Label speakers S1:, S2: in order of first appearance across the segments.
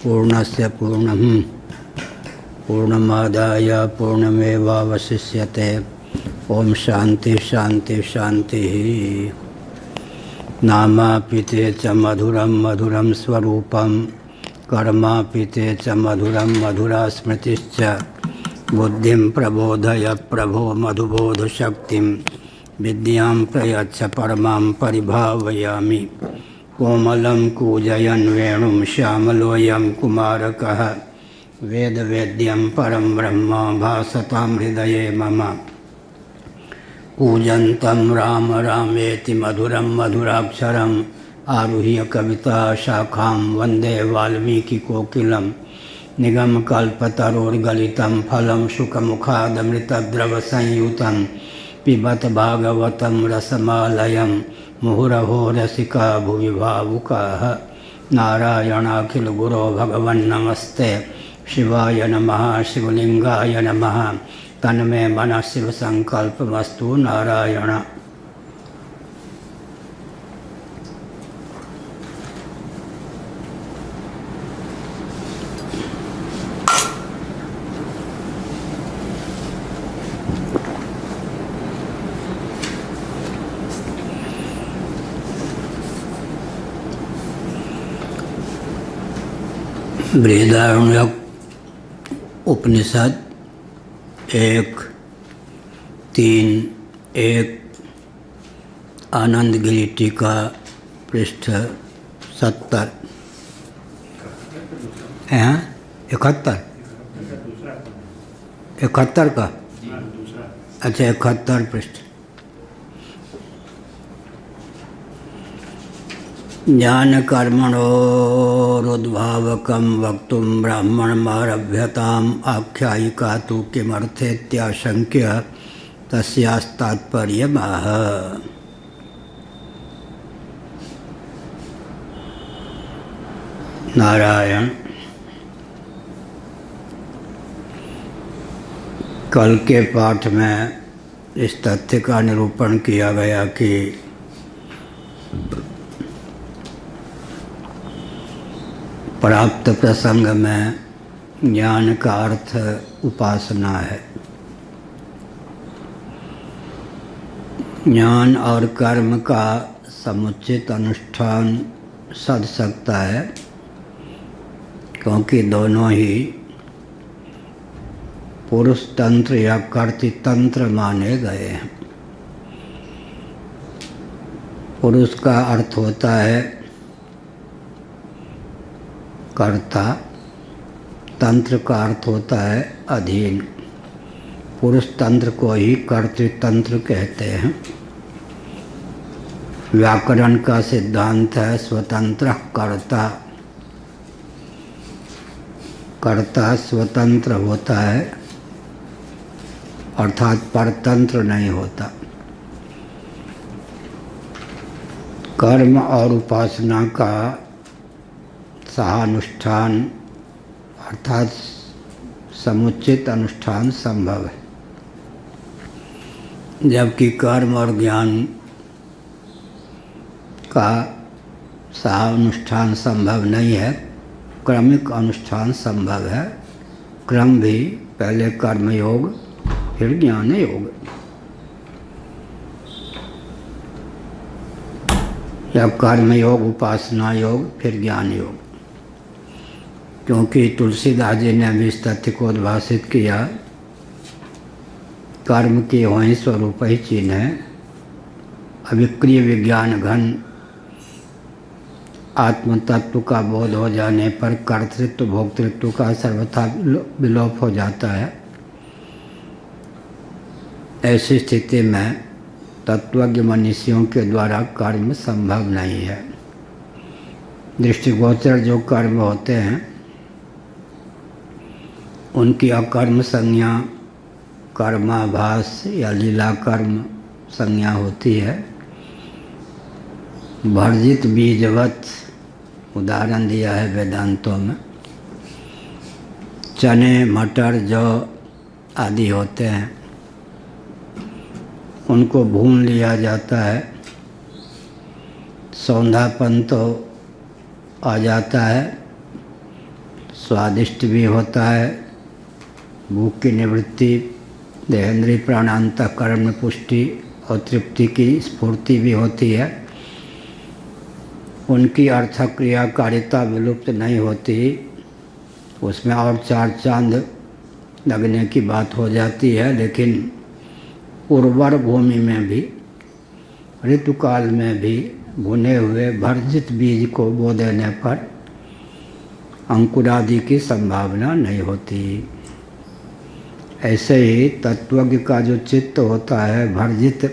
S1: पूर्णस्य पूर्णं पूर्णमादाय पूर्णमेवावशिष्यते। ओम शांति शांति शांति। नामापिते च मधुरं मधुरं स्वरूपं कर्मापिते च मधुरं मधुरा स्मृतिश्च। बुद्धिं प्रबोधय प्रभो मधुबोधशक्तिं विद्यां प्रयच्छ परमां परिभावयामि। कोमलं कूजयन् वेणुं श्यामलोऽयं कुमारकः वेदवेद्यं परं ब्रह्म भासतां हृदये मम। कूजन्तं राम रामेति मधुरं मधुराक्षरम् आरुह्य कविता शाखां वन्दे वाल्मीकिकोकिलं। निगमकल्पतरोर्गलितं फलं शुकमुखादमृतद्रवसंयुतं पिबत भागवतं रसमालयं मुहुरहो रसिका भुवि भावुकाः। नारायणाखिलगुरो भगवन्नमस्ते शिवाय नमः शिवलिंगाय नमः। तन्मे मनः शिव संकल्पमस्तु नारायण। बृहदारण्यक उपनिषद 1.3.1 आनंदगिरी टीका पृष्ठ 70 हैं 71 का अच्छा 71 पृष्ठ। ज्ञान कर्मणोरुद्भावकं वक्तुं ब्राह्मणमारभ्यताम् आख्यायिका तु किमर्थेत्याशंक्य तस्यास्तात्पर्यमाह। नारायण। कल के पाठ में इस तथ्य का निरूपण किया गया कि प्राप्त प्रसंग में ज्ञान का अर्थ उपासना है। ज्ञान और कर्म का समुचित अनुष्ठान सध सकता है क्योंकि दोनों ही पुरुष तंत्र या कर्तृतंत्र माने गए हैं। पुरुष का अर्थ होता है कर्ता, तंत्र का अर्थ होता है अधीन। पुरुष तंत्र को ही कर्तृतंत्र कहते हैं। व्याकरण का सिद्धांत है स्वतंत्र कर्ता। कर्ता स्वतंत्र होता है अर्थात परतंत्र नहीं होता। कर्म और उपासना का सहानुष्ठान अर्थात समुचित अनुष्ठान संभव है, जबकि कर्म और ज्ञान का सहानुष्ठान संभव नहीं है। क्रमिक अनुष्ठान संभव है। क्रम भी पहले कर्म योग फिर ज्ञान योग या कर्म योग उपासना योग फिर ज्ञान योग। क्योंकि तुलसीदास जी ने भी इस तथ्य को उद्भाषित किया, कर्म के वहीं स्वरूप ही चिन्ह है। अविक्रिय विज्ञान घन आत्म तत्व का बोध हो जाने पर कर्तृत्व भोक्तृत्व का सर्वथा विलोप हो जाता है। ऐसी स्थिति में तत्वज्ञ मनुष्यों के द्वारा कर्म संभव नहीं है। दृष्टिगोचर जो कर्म होते हैं उनकी अकर्म संज्ञा कर्माभास या लीला कर्म संज्ञा होती है। वर्जित बीजवत उदाहरण दिया है वेदांतों में। चने मटर जौ आदि होते हैं, उनको भून लिया जाता है, सौंधापन तो आ जाता है, स्वादिष्ट भी होता है, भूख की निवृत्ति, देहेंद्रीय प्राणांतःकरण में पुष्टि और तृप्ति की स्फूर्ति भी होती है। उनकी अर्थक क्रियाकारिता विलुप्त नहीं होती, उसमें और चार चांद लगने की बात हो जाती है। लेकिन उर्वर भूमि में भी, ऋतुकाल में भी भुने हुए भर्जित बीज को बो देने पर अंकुरादि की संभावना नहीं होती। ऐसे ही तत्वज्ञ का जो चित्त होता है भर्जित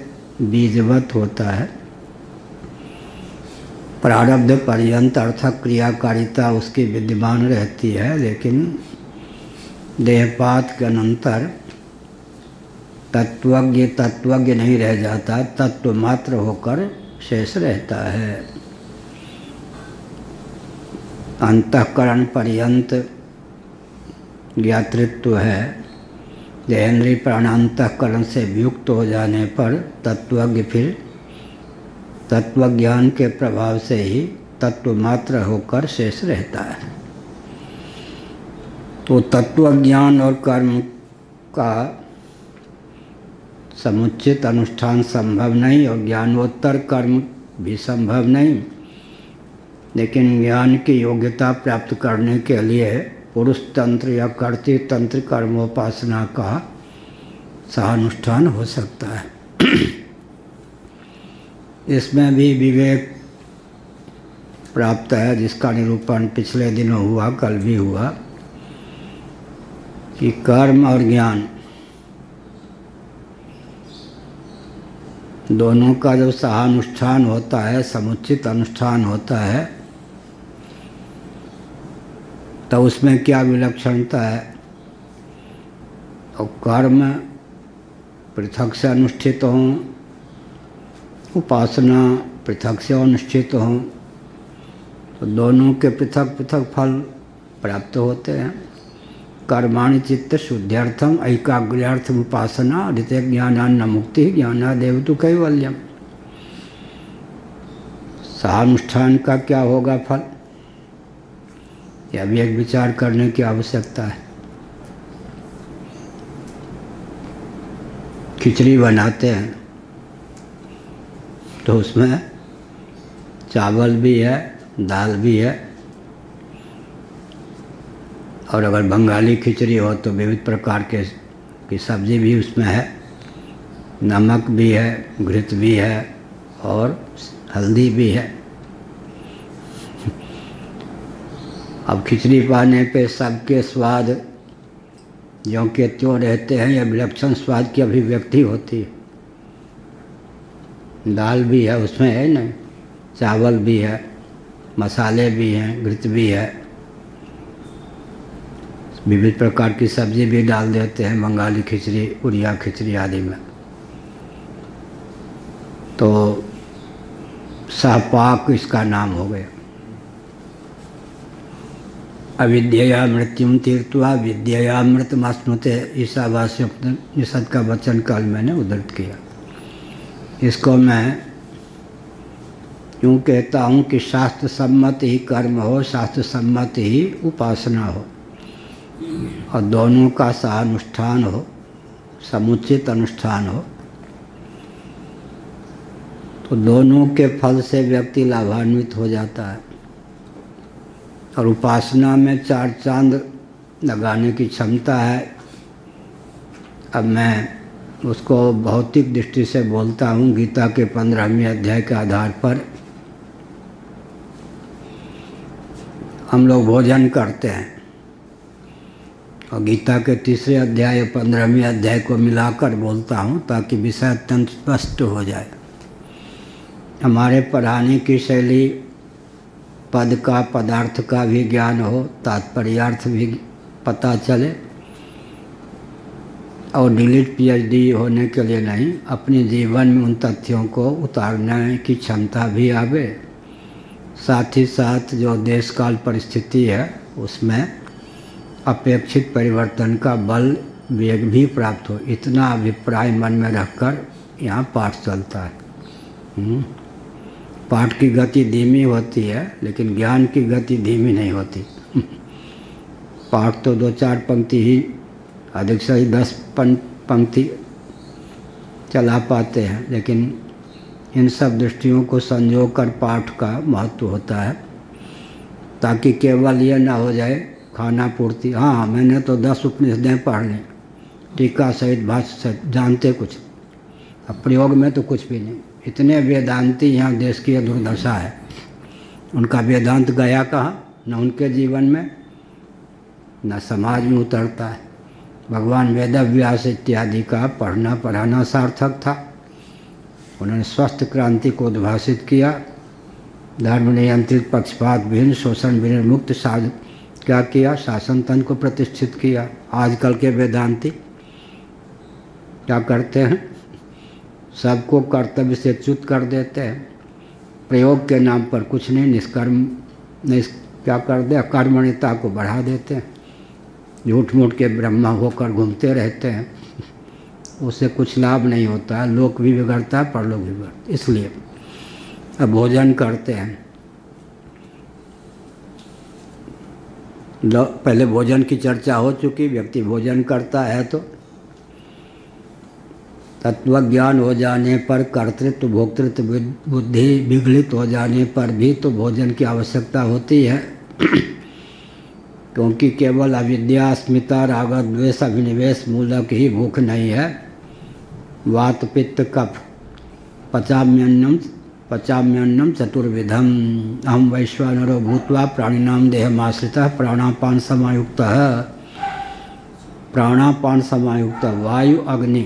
S1: बीजवत होता है। प्रारब्ध पर्यंत अर्थक क्रियाकारिता उसकी विद्यमान रहती है, लेकिन देहपात के अनंतर तत्वज्ञ नहीं रह जाता, तत्व मात्र होकर शेष रहता है। अंतःकरण पर्यंत ज्ञातृत्व है। देहेंद्रीय प्राणांतःकरण से वियुक्त हो जाने पर तत्वज्ञ फिर तत्वज्ञान के प्रभाव से ही तत्व मात्र होकर शेष रहता है। तो तत्वज्ञान और कर्म का समुचित अनुष्ठान संभव नहीं और ज्ञानोत्तर कर्म भी संभव नहीं। लेकिन ज्ञान की योग्यता प्राप्त करने के लिए पुरुष तंत्र या कर्तृ तंत्र कर्मोपासना का सहानुष्ठान हो सकता है। इसमें भी विवेक प्राप्त है, जिसका निरूपण पिछले दिनों हुआ, कल भी हुआ, कि कर्म और ज्ञान दोनों का जो सहानुष्ठान होता है, समुचित अनुष्ठान होता है, तो उसमें क्या विलक्षणता है। और कर्म पृथक से अनुष्ठित हों, उपासना पृथक से अनुष्ठित हों, तो दोनों के पृथक पृथक फल प्राप्त होते हैं। कर्माणि चित्त शुद्ध्यर्थम ऐकाग्र्यार्थम उपासना ऋते ज्ञानान्न मुक्ति ज्ञानादेव तु कैवल्यम। सहानुष्ठान का क्या होगा फल, यह भी एक विचार करने की आवश्यकता है। खिचड़ी बनाते हैं तो उसमें चावल भी है, दाल भी है, और अगर बंगाली खिचड़ी हो तो विविध प्रकार की सब्जी भी उसमें है, नमक भी है, घृत भी है और हल्दी भी है। अब खिचड़ी पाने पे सबके स्वाद ज्यों के त्यों रहते हैं, या विलक्षण स्वाद की अभिव्यक्ति होती है। दाल भी है उसमें, है नहीं, चावल भी है, मसाले भी हैं, घृत भी है, विविध प्रकार की सब्जी भी डाल देते हैं बंगाली खिचड़ी, उड़िया खिचड़ी आदि में। तो सहपाक इसका नाम हो गया। अविद्यया मृत्युम तीर्थवा विद्यया मृतमास्मृते, ईशावास्योपनिषद का वचन कल मैंने उद्धृत किया। इसको मैं यूँ कहता हूँ कि शास्त्र सम्मत ही कर्म हो, शास्त्र सम्मत ही उपासना हो, और दोनों का सहानुष्ठान हो, समुचित अनुष्ठान हो, तो दोनों के फल से व्यक्ति लाभान्वित हो जाता है। और उपासना में चार चांद लगाने की क्षमता है। अब मैं उसको भौतिक दृष्टि से बोलता हूँ। गीता के 15वें अध्याय के आधार पर हम लोग भोजन करते हैं, और गीता के 3 अध्याय 15वें अध्याय को मिलाकर बोलता हूँ ताकि विषय अत्यंत स्पष्ट हो जाए। हमारे पढ़ाने की शैली पद का, पदार्थ का भी ज्ञान हो, तात्पर्यार्थ भी पता चले, और डिलीट पीएचडी होने के लिए नहीं, अपने जीवन में उन तथ्यों को उतारने की क्षमता भी आवे। साथ ही साथ जो देश काल परिस्थिति है उसमें अपेक्षित परिवर्तन का बल वेग भी प्राप्त हो, इतना अभिप्राय मन में रखकर यहाँ पाठ चलता है। पाठ की गति धीमी होती है, लेकिन ज्ञान की गति धीमी नहीं होती। पाठ तो 2-4 पंक्ति ही, अधिक से ही 10 पंक्ति चला पाते हैं, लेकिन इन सब दृष्टियों को संजो कर पाठ का महत्व होता है, ताकि केवल ये ना हो जाए खाना पूर्ति, हाँ मैंने तो 10 उपनिषदें पढ़ ली, टीका सहित भाष्य सहित, जानते कुछ, अब प्रयोग में तो कुछ भी नहीं। इतने वेदांती यहाँ देश की दुर्दशा है, उनका वेदांत गया कहाँ, न उनके जीवन में न समाज में उतरता है। भगवान वेदव्यास इत्यादि का पढ़ना पढ़ाना सार्थक था, उन्होंने स्वस्थ क्रांति को उद्भासित किया, धर्म नियंत्रित पक्षपात विहीन शोषण विनिर्मुक्त क्या किया, शासन तंत्र को प्रतिष्ठित किया। आजकल के वेदांती क्या करते हैं, सबको कर्तव्य से च्युत कर देते हैं, प्रयोग के नाम पर कुछ नहीं, निष्कर्म नहीं, क्या कर दे, अकर्मण्यता को बढ़ा देते हैं, झूठ मूठ के ब्रह्मा होकर घूमते रहते हैं, उससे कुछ लाभ नहीं होता है, लोक भी बिगड़ता है, परलोक भी बिगड़ता। इसलिए अब भोजन करते हैं, पहले भोजन की चर्चा हो चुकी, व्यक्ति भोजन करता है तो तत्वज्ञान हो जाने पर, कर्तृत्व भोक्तृत्व बुद्धि विगलित हो जाने पर भी तो भोजन की आवश्यकता होती है क्योंकि केवल अविद्या अस्मिता राग द्वेष अभिनिवेश मूलक ही भूख नहीं है। वात पित्त कफ पचाम्यन्नम चतुर्विधम अहम वैश्वानरो भूत्वा प्राणिनाम देहमाश्रितः प्राणापान समायुक्त वायु अग्नि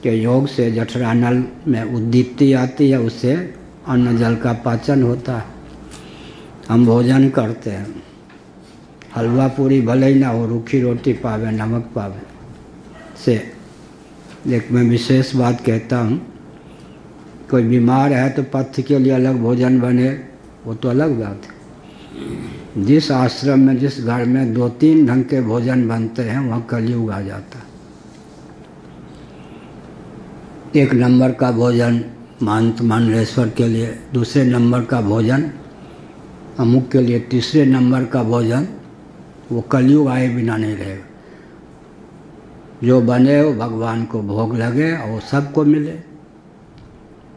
S1: के योग से जठरानल में उद्दीप्ति आती है, उससे अन्न जल का पाचन होता है। हम भोजन करते हैं, हलवा पूरी भले ही ना हो, रूखी रोटी पावे, नमक पावे से। एक मैं विशेष बात कहता हूँ, कोई बीमार है तो पथ्य के लिए अलग भोजन बने, वो तो अलग बात है। जिस आश्रम में, जिस घर में 2-3 ढंग के भोजन बनते हैं, वहाँ कलयुग आ जाता है। 1 नंबर का भोजन महंत मंडलेश्वर के लिए, दूसरे नंबर का भोजन अमुक के लिए, तीसरे नंबर का भोजन वो कलयुग आए बिना नहीं रहेगा। जो बने वो भगवान को भोग लगे और वो सबको मिले।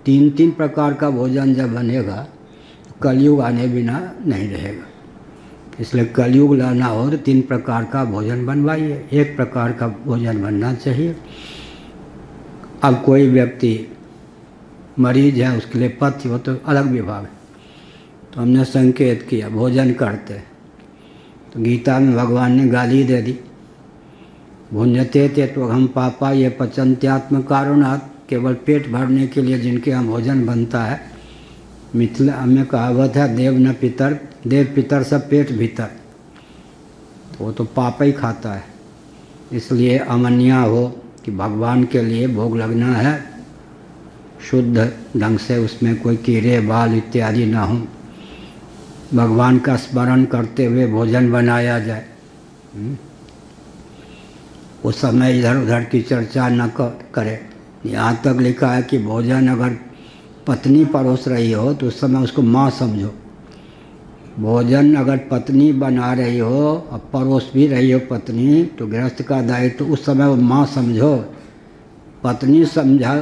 S1: 3-3 प्रकार का भोजन जब बनेगा तो कलयुग आने बिना नहीं रहेगा। इसलिए कलयुग लाना हो तो 3 प्रकार का भोजन बनवाइए, 1 प्रकार का भोजन बनना चाहिए। अब कोई व्यक्ति मरीज है, उसके लिए पथ्य हो तो अलग विभाग है, तो हमने संकेत किया भोजन करते हैं तो गीता में भगवान ने गाली दे दी, भुंजते ते तो हम पापा ये पचंत्यात्म कारुणात्, केवल पेट भरने के लिए जिनके यहाँ भोजन बनता है। मिथिला में कहावत है, देव न पितर, देव पितर सब पेट भीतर, तो वो तो पापा ही खाता है। इसलिए अमन्या हो कि भगवान के लिए भोग लगना है, शुद्ध ढंग से, उसमें कोई कीड़े बाल इत्यादि ना हो, भगवान का स्मरण करते हुए भोजन बनाया जाए। उस समय इधर उधर की चर्चा न करे। यहाँ तक लिखा है कि भोजन अगर पत्नी परोस रही हो तो उस समय उसको माँ समझो। भोजन अगर पत्नी बना रही हो और परोस भी रही हो पत्नी, तो गृहस्थ का दायित्व तो उस समय वो माँ समझो। पत्नी समझा,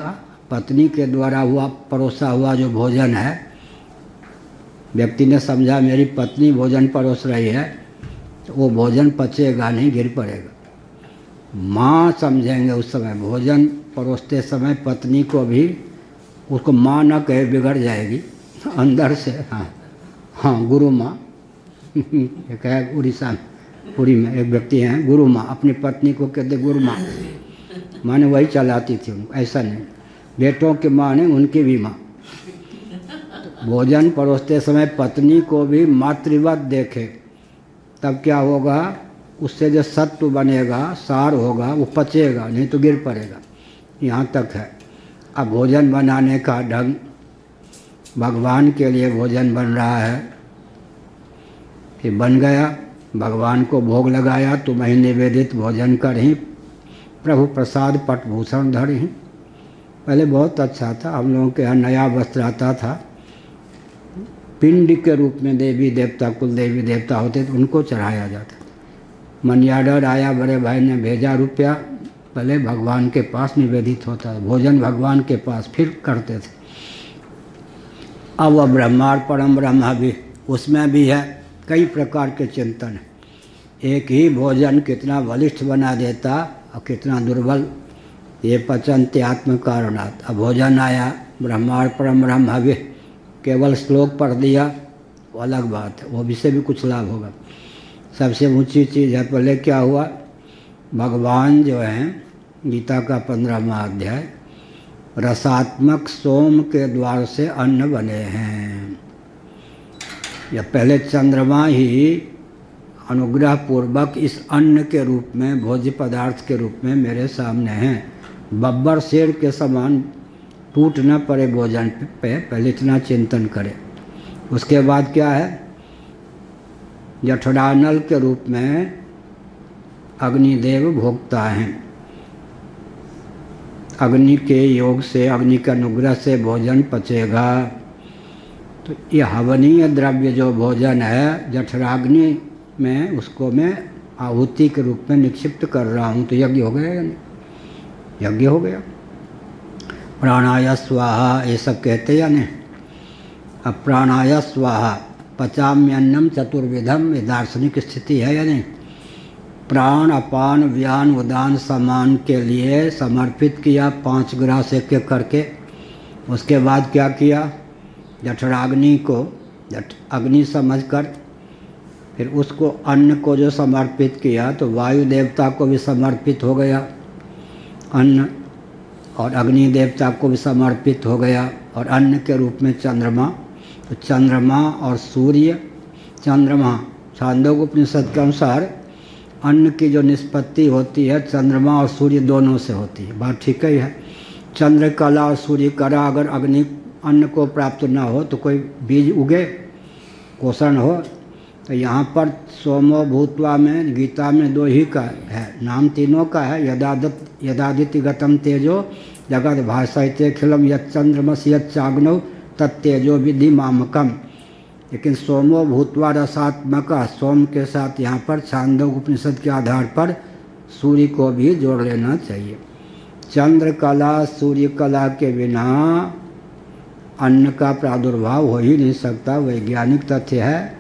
S1: पत्नी के द्वारा हुआ परोसा हुआ जो भोजन है, व्यक्ति ने समझा मेरी पत्नी भोजन परोस रही है, तो वो भोजन पचेगा नहीं, गिर पड़ेगा। माँ समझेंगे उस समय, भोजन परोसते समय पत्नी को भी, उसको माँ न कहे बिगड़ जाएगी अंदर से। हाँ गुरु माँ एक है उड़ीसा में, पुरी में एक व्यक्ति हैं गुरु माँ, अपनी पत्नी को कहते गुरु माँ, माँ ने वही चलाती थी उनको, ऐसा नहीं, बेटों की माँ ने उनकी भी माँ। भोजन परोसते समय पत्नी को भी मातृवत देखे, तब क्या होगा, उससे जो सत्व बनेगा, सार होगा, वो पचेगा, नहीं तो गिर पड़ेगा। यहाँ तक है। अब भोजन बनाने का ढंग, भगवान के लिए भोजन बन रहा है कि बन गया, भगवान को भोग लगाया, तुम ही निवेदित भोजन करही, प्रभु प्रसाद पटभूषण धरही। पहले बहुत अच्छा था, हम लोगों के यहाँ नया वस्त्र आता था, पिंड के रूप में देवी देवता, कुल देवी देवता होते तो उनको चढ़ाया जाता। मनी ऑर्डर आया, बड़े भाई ने भेजा रुपया, पहले भगवान के पास निवेदित होता है, भोजन भगवान के पास फिर करते थे। अब वह ब्रह्मार परम ब्रह्मा भी, उसमें भी है कई प्रकार के चिंतन है। एक ही भोजन कितना बलिष्ठ बना देता और कितना दुर्बल। ये पचन्ते आत्म कारणात्। अब भोजन आया, ब्रह्मार परम ब्रह्मा भी, केवल श्लोक पढ़ दिया वो अलग बात है, वो भी से भी कुछ लाभ होगा। सबसे ऊंची चीज़ है, पहले क्या हुआ, भगवान जो हैं गीता का 15वां अध्याय, रसात्मक सोम के द्वार से अन्न बने हैं। या पहले चंद्रमा ही अनुग्रह पूर्वक इस अन्न के रूप में, भोज्य पदार्थ के रूप में मेरे सामने हैं। बब्बर शेर के समान टूट न पड़े भोजन पे, पहले इतना चिंतन करें। उसके बाद क्या है, जठरानल के रूप में अग्निदेव भोगता हैं। अग्नि के योग से, अग्नि के अनुग्रह से भोजन पचेगा। तो ये हवनीय द्रव्य जो भोजन है, जठराग्नि में, उसको मैं आहुति के रूप में निक्षिप्त कर रहा हूँ, तो यज्ञ हो गया या नहीं? यज्ञ हो गया। प्राणाय स्वाहा ये सब कहते या नहीं? अब प्राणाय स्वाहा, पचाम्यन्नम चतुर्विधम, ये दार्शनिक स्थिति है या नहीं? प्राण अपान व्यान उदान समान के लिए समर्पित किया 5 ग्रास एक एक करके। उसके बाद क्या किया, जठराग्नि को अग्नि समझकर फिर उसको अन्न को जो समर्पित किया, तो वायु देवता को भी समर्पित हो गया अन्न, और अग्नि देवता को भी समर्पित हो गया, और अन्न के रूप में चंद्रमा। तो चंद्रमा और सूर्य, चंद्रमा छांदोग्य उपनिषद के अनुसार अन्न की जो निष्पत्ति होती है चंद्रमा और सूर्य दोनों से होती है। बात ठीक ही है। चंद्र कला और सूर्य कला अगर अग्नि अन्न को प्राप्त ना हो तो कोई बीज उगे, पोषण हो। तो यहाँ पर सोमो भूत्वा में गीता में 2 ही का है, नाम तीनों का है। यदादित्य गतम तेजो जगत भाषयते खिलम यच्चंद्रमसि यच्चाग्नौ तत्तेजो विधि मामकम। लेकिन सोमो भूत्वा रसात्मक, सोम के साथ यहाँ पर छांदोग्य उपनिषद के आधार पर सूर्य को भी जोड़ लेना चाहिए। चंद्र कला सूर्य कला के बिना अन्न का प्रादुर्भाव हो ही नहीं सकता, वैज्ञानिक तथ्य है,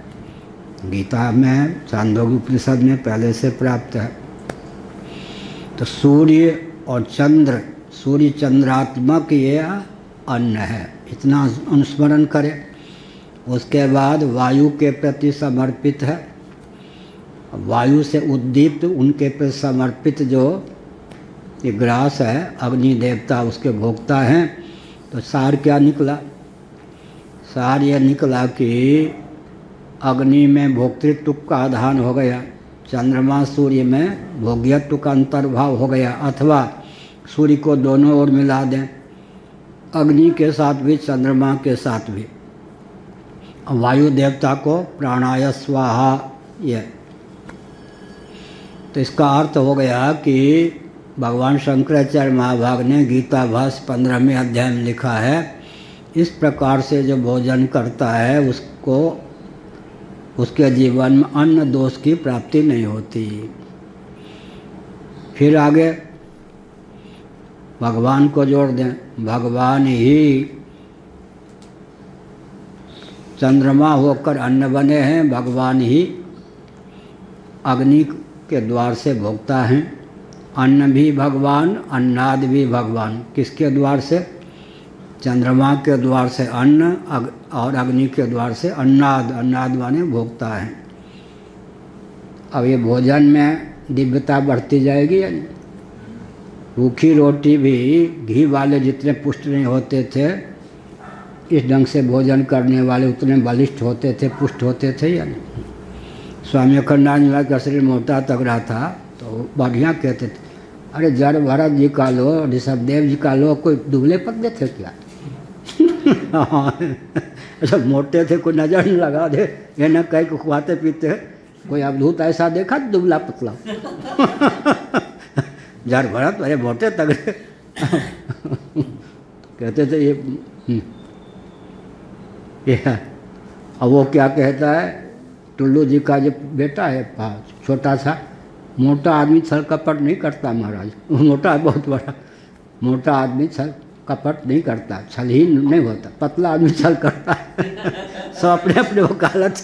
S1: गीता में छांदोग्य उपनिषद में पहले से प्राप्त है। तो सूर्य और चंद्र, सूर्य चंद्रात्मक ये अन्न है, इतना अनुस्मरण करें। उसके बाद वायु के प्रति समर्पित है, वायु से उद्दीप्त उनके प्रति समर्पित जो ये ग्रास है, अग्नि देवता उसके भोक्ता हैं। तो सार क्या निकला, सार यह निकला कि अग्नि में भोक्तृत्व का आधान हो गया, चंद्रमा सूर्य में भोग्यत्व का अंतर्भाव हो गया। अथवा सूर्य को दोनों ओर मिला दें, अग्नि के साथ भी चंद्रमा के साथ भी। वायु देवता को प्राणाय स्वाहा, ये तो इसका अर्थ हो गया कि भगवान शंकराचार्य महाभाग ने गीता भाष्य 15वें अध्याय में लिखा है, इस प्रकार से जो भोजन करता है उसको, उसके जीवन में अन्न दोष की प्राप्ति नहीं होती। फिर आगे भगवान को जोड़ दें, भगवान ही चंद्रमा होकर अन्न बने हैं, भगवान ही अग्नि के द्वार से भोगता हैं। अन्न भी भगवान, अन्नाद भी भगवान। किसके द्वार से? चंद्रमा के द्वार से अन्न और अग्नि के द्वार से अन्नाद, अन्नाद माने भोगता है। अब ये भोजन में दिव्यता बढ़ती जाएगी या नहीं? रूखी रोटी भी घी वाले जितने पुष्ट नहीं होते थे, इस ढंग से भोजन करने वाले उतने बलिष्ठ होते थे, पुष्ट होते थे या नहीं? स्वामी अखंडानंद का शरीर मोटा तगड़ा था तो बढ़िया कहते थे, अरे जड़ भरत जी का लो, ऋषभदेव जी का लो, कोई दुबले पतले थे क्या? जब मोटे थे कोई नजर नहीं लगा दे, ये न कह के खुआते पीते, कोई अवधूत ऐसा देखा दुबला पतला? जड़ भरत अरे मोटे तगड़े कहते थे ये। अब वो क्या कहता है, टुल्लू जी का जो बेटा है छोटा सा, मोटा आदमी छल कपट नहीं करता महाराज, मोटा बहुत बड़ा, मोटा आदमी छल कपट नहीं करता, छल ही नहीं होता, पतला आदमी छल करता है। सब अपने अपने वकालत।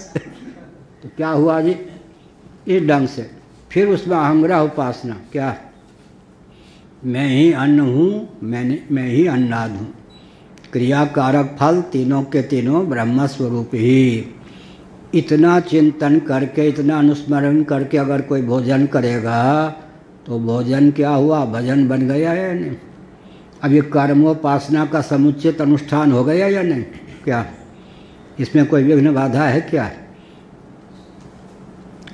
S1: तो क्या हुआ जी, इस ढंग से फिर उसमें अहंग्रह उपासना, क्या मैं ही अन्न हूँ, मैं ही अन्नाद हूँ, क्रिया कारक फल तीनों के तीनों ब्रह्म स्वरूप ही। इतना चिंतन करके, इतना अनुस्मरण करके अगर कोई भोजन करेगा तो भोजन क्या हुआ, भजन बन गया या नहीं। अब ये कर्मोपासना का समुचित अनुष्ठान हो गया या नहीं, क्या इसमें कोई विघ्न बाधा है क्या।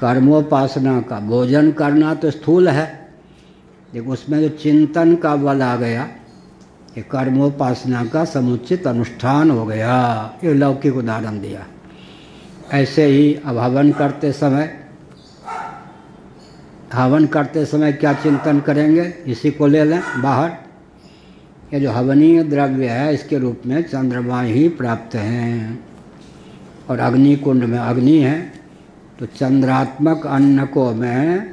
S1: कर्मोपासना का भोजन करना तो स्थूल है, देखो उसमें जो चिंतन का बल आ गया, ये कर्मोपासना का समुचित अनुष्ठान हो गया। ये लौकिक उदाहरण दिया। ऐसे ही अब हवन करते समय क्या चिंतन करेंगे, इसी को ले लें बाहर। ये जो हवनीय द्रव्य है इसके रूप में चंद्रमा ही प्राप्त हैं, और अग्नि कुंड में अग्नि है, तो चंद्रात्मक अन्न को मैं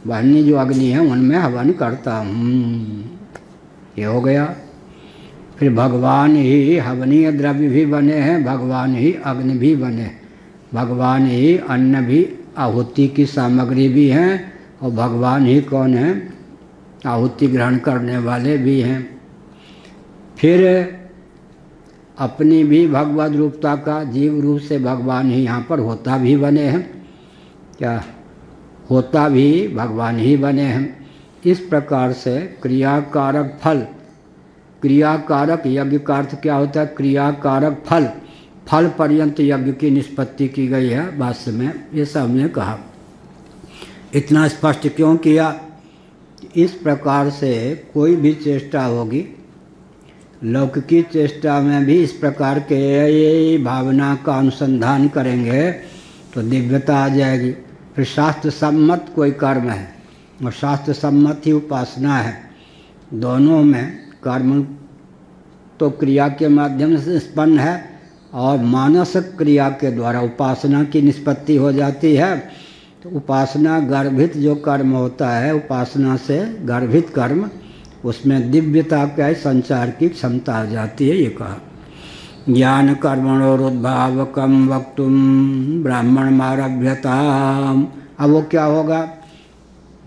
S1: वाहिनी जो अग्नि है उनमें हवन करता हूँ। ये हो गया। फिर भगवान ही हवनीय द्रव्य भी बने हैं, भगवान ही अग्नि भी बने, भगवान ही अन्न भी आहुति की सामग्री भी हैं, और भगवान ही कौन है, आहुति ग्रहण करने वाले भी हैं। फिर अपनी भी भगवद रूपता का जीव रूप से भगवान ही यहाँ पर होता भी बने हैं, क्या होता भी भगवान ही बने हैं। इस प्रकार से क्रियाकारक फल, क्रियाकारक यज्ञ का अर्थ क्या होता है, क्रियाकारक फल, फल पर्यंत यज्ञ की निष्पत्ति की गई है भाष्य में, ये सब ने कहा। इतना स्पष्ट क्यों किया, इस प्रकार से कोई भी चेष्टा होगी, लौकिकी चेष्टा में भी इस प्रकार के भावना का अनुसंधान करेंगे तो दिव्यता आ जाएगी। फिर शास्त्र सम्मत कोई कर्म है और शास्त्र सम्मत ही उपासना है, दोनों में कर्म तो क्रिया के माध्यम से उत्पन्न है और मानसिक क्रिया के द्वारा उपासना की निष्पत्ति हो जाती है। तो उपासना गर्भित जो कर्म होता है, उपासना से गर्भित कर्म, उसमें दिव्यता का संचार की क्षमता आ जाती है। ये कहा ज्ञान कर्मणोरुद्भावकम वक्तुम ब्राह्मण मारभ्यताम। अब वो क्या होगा,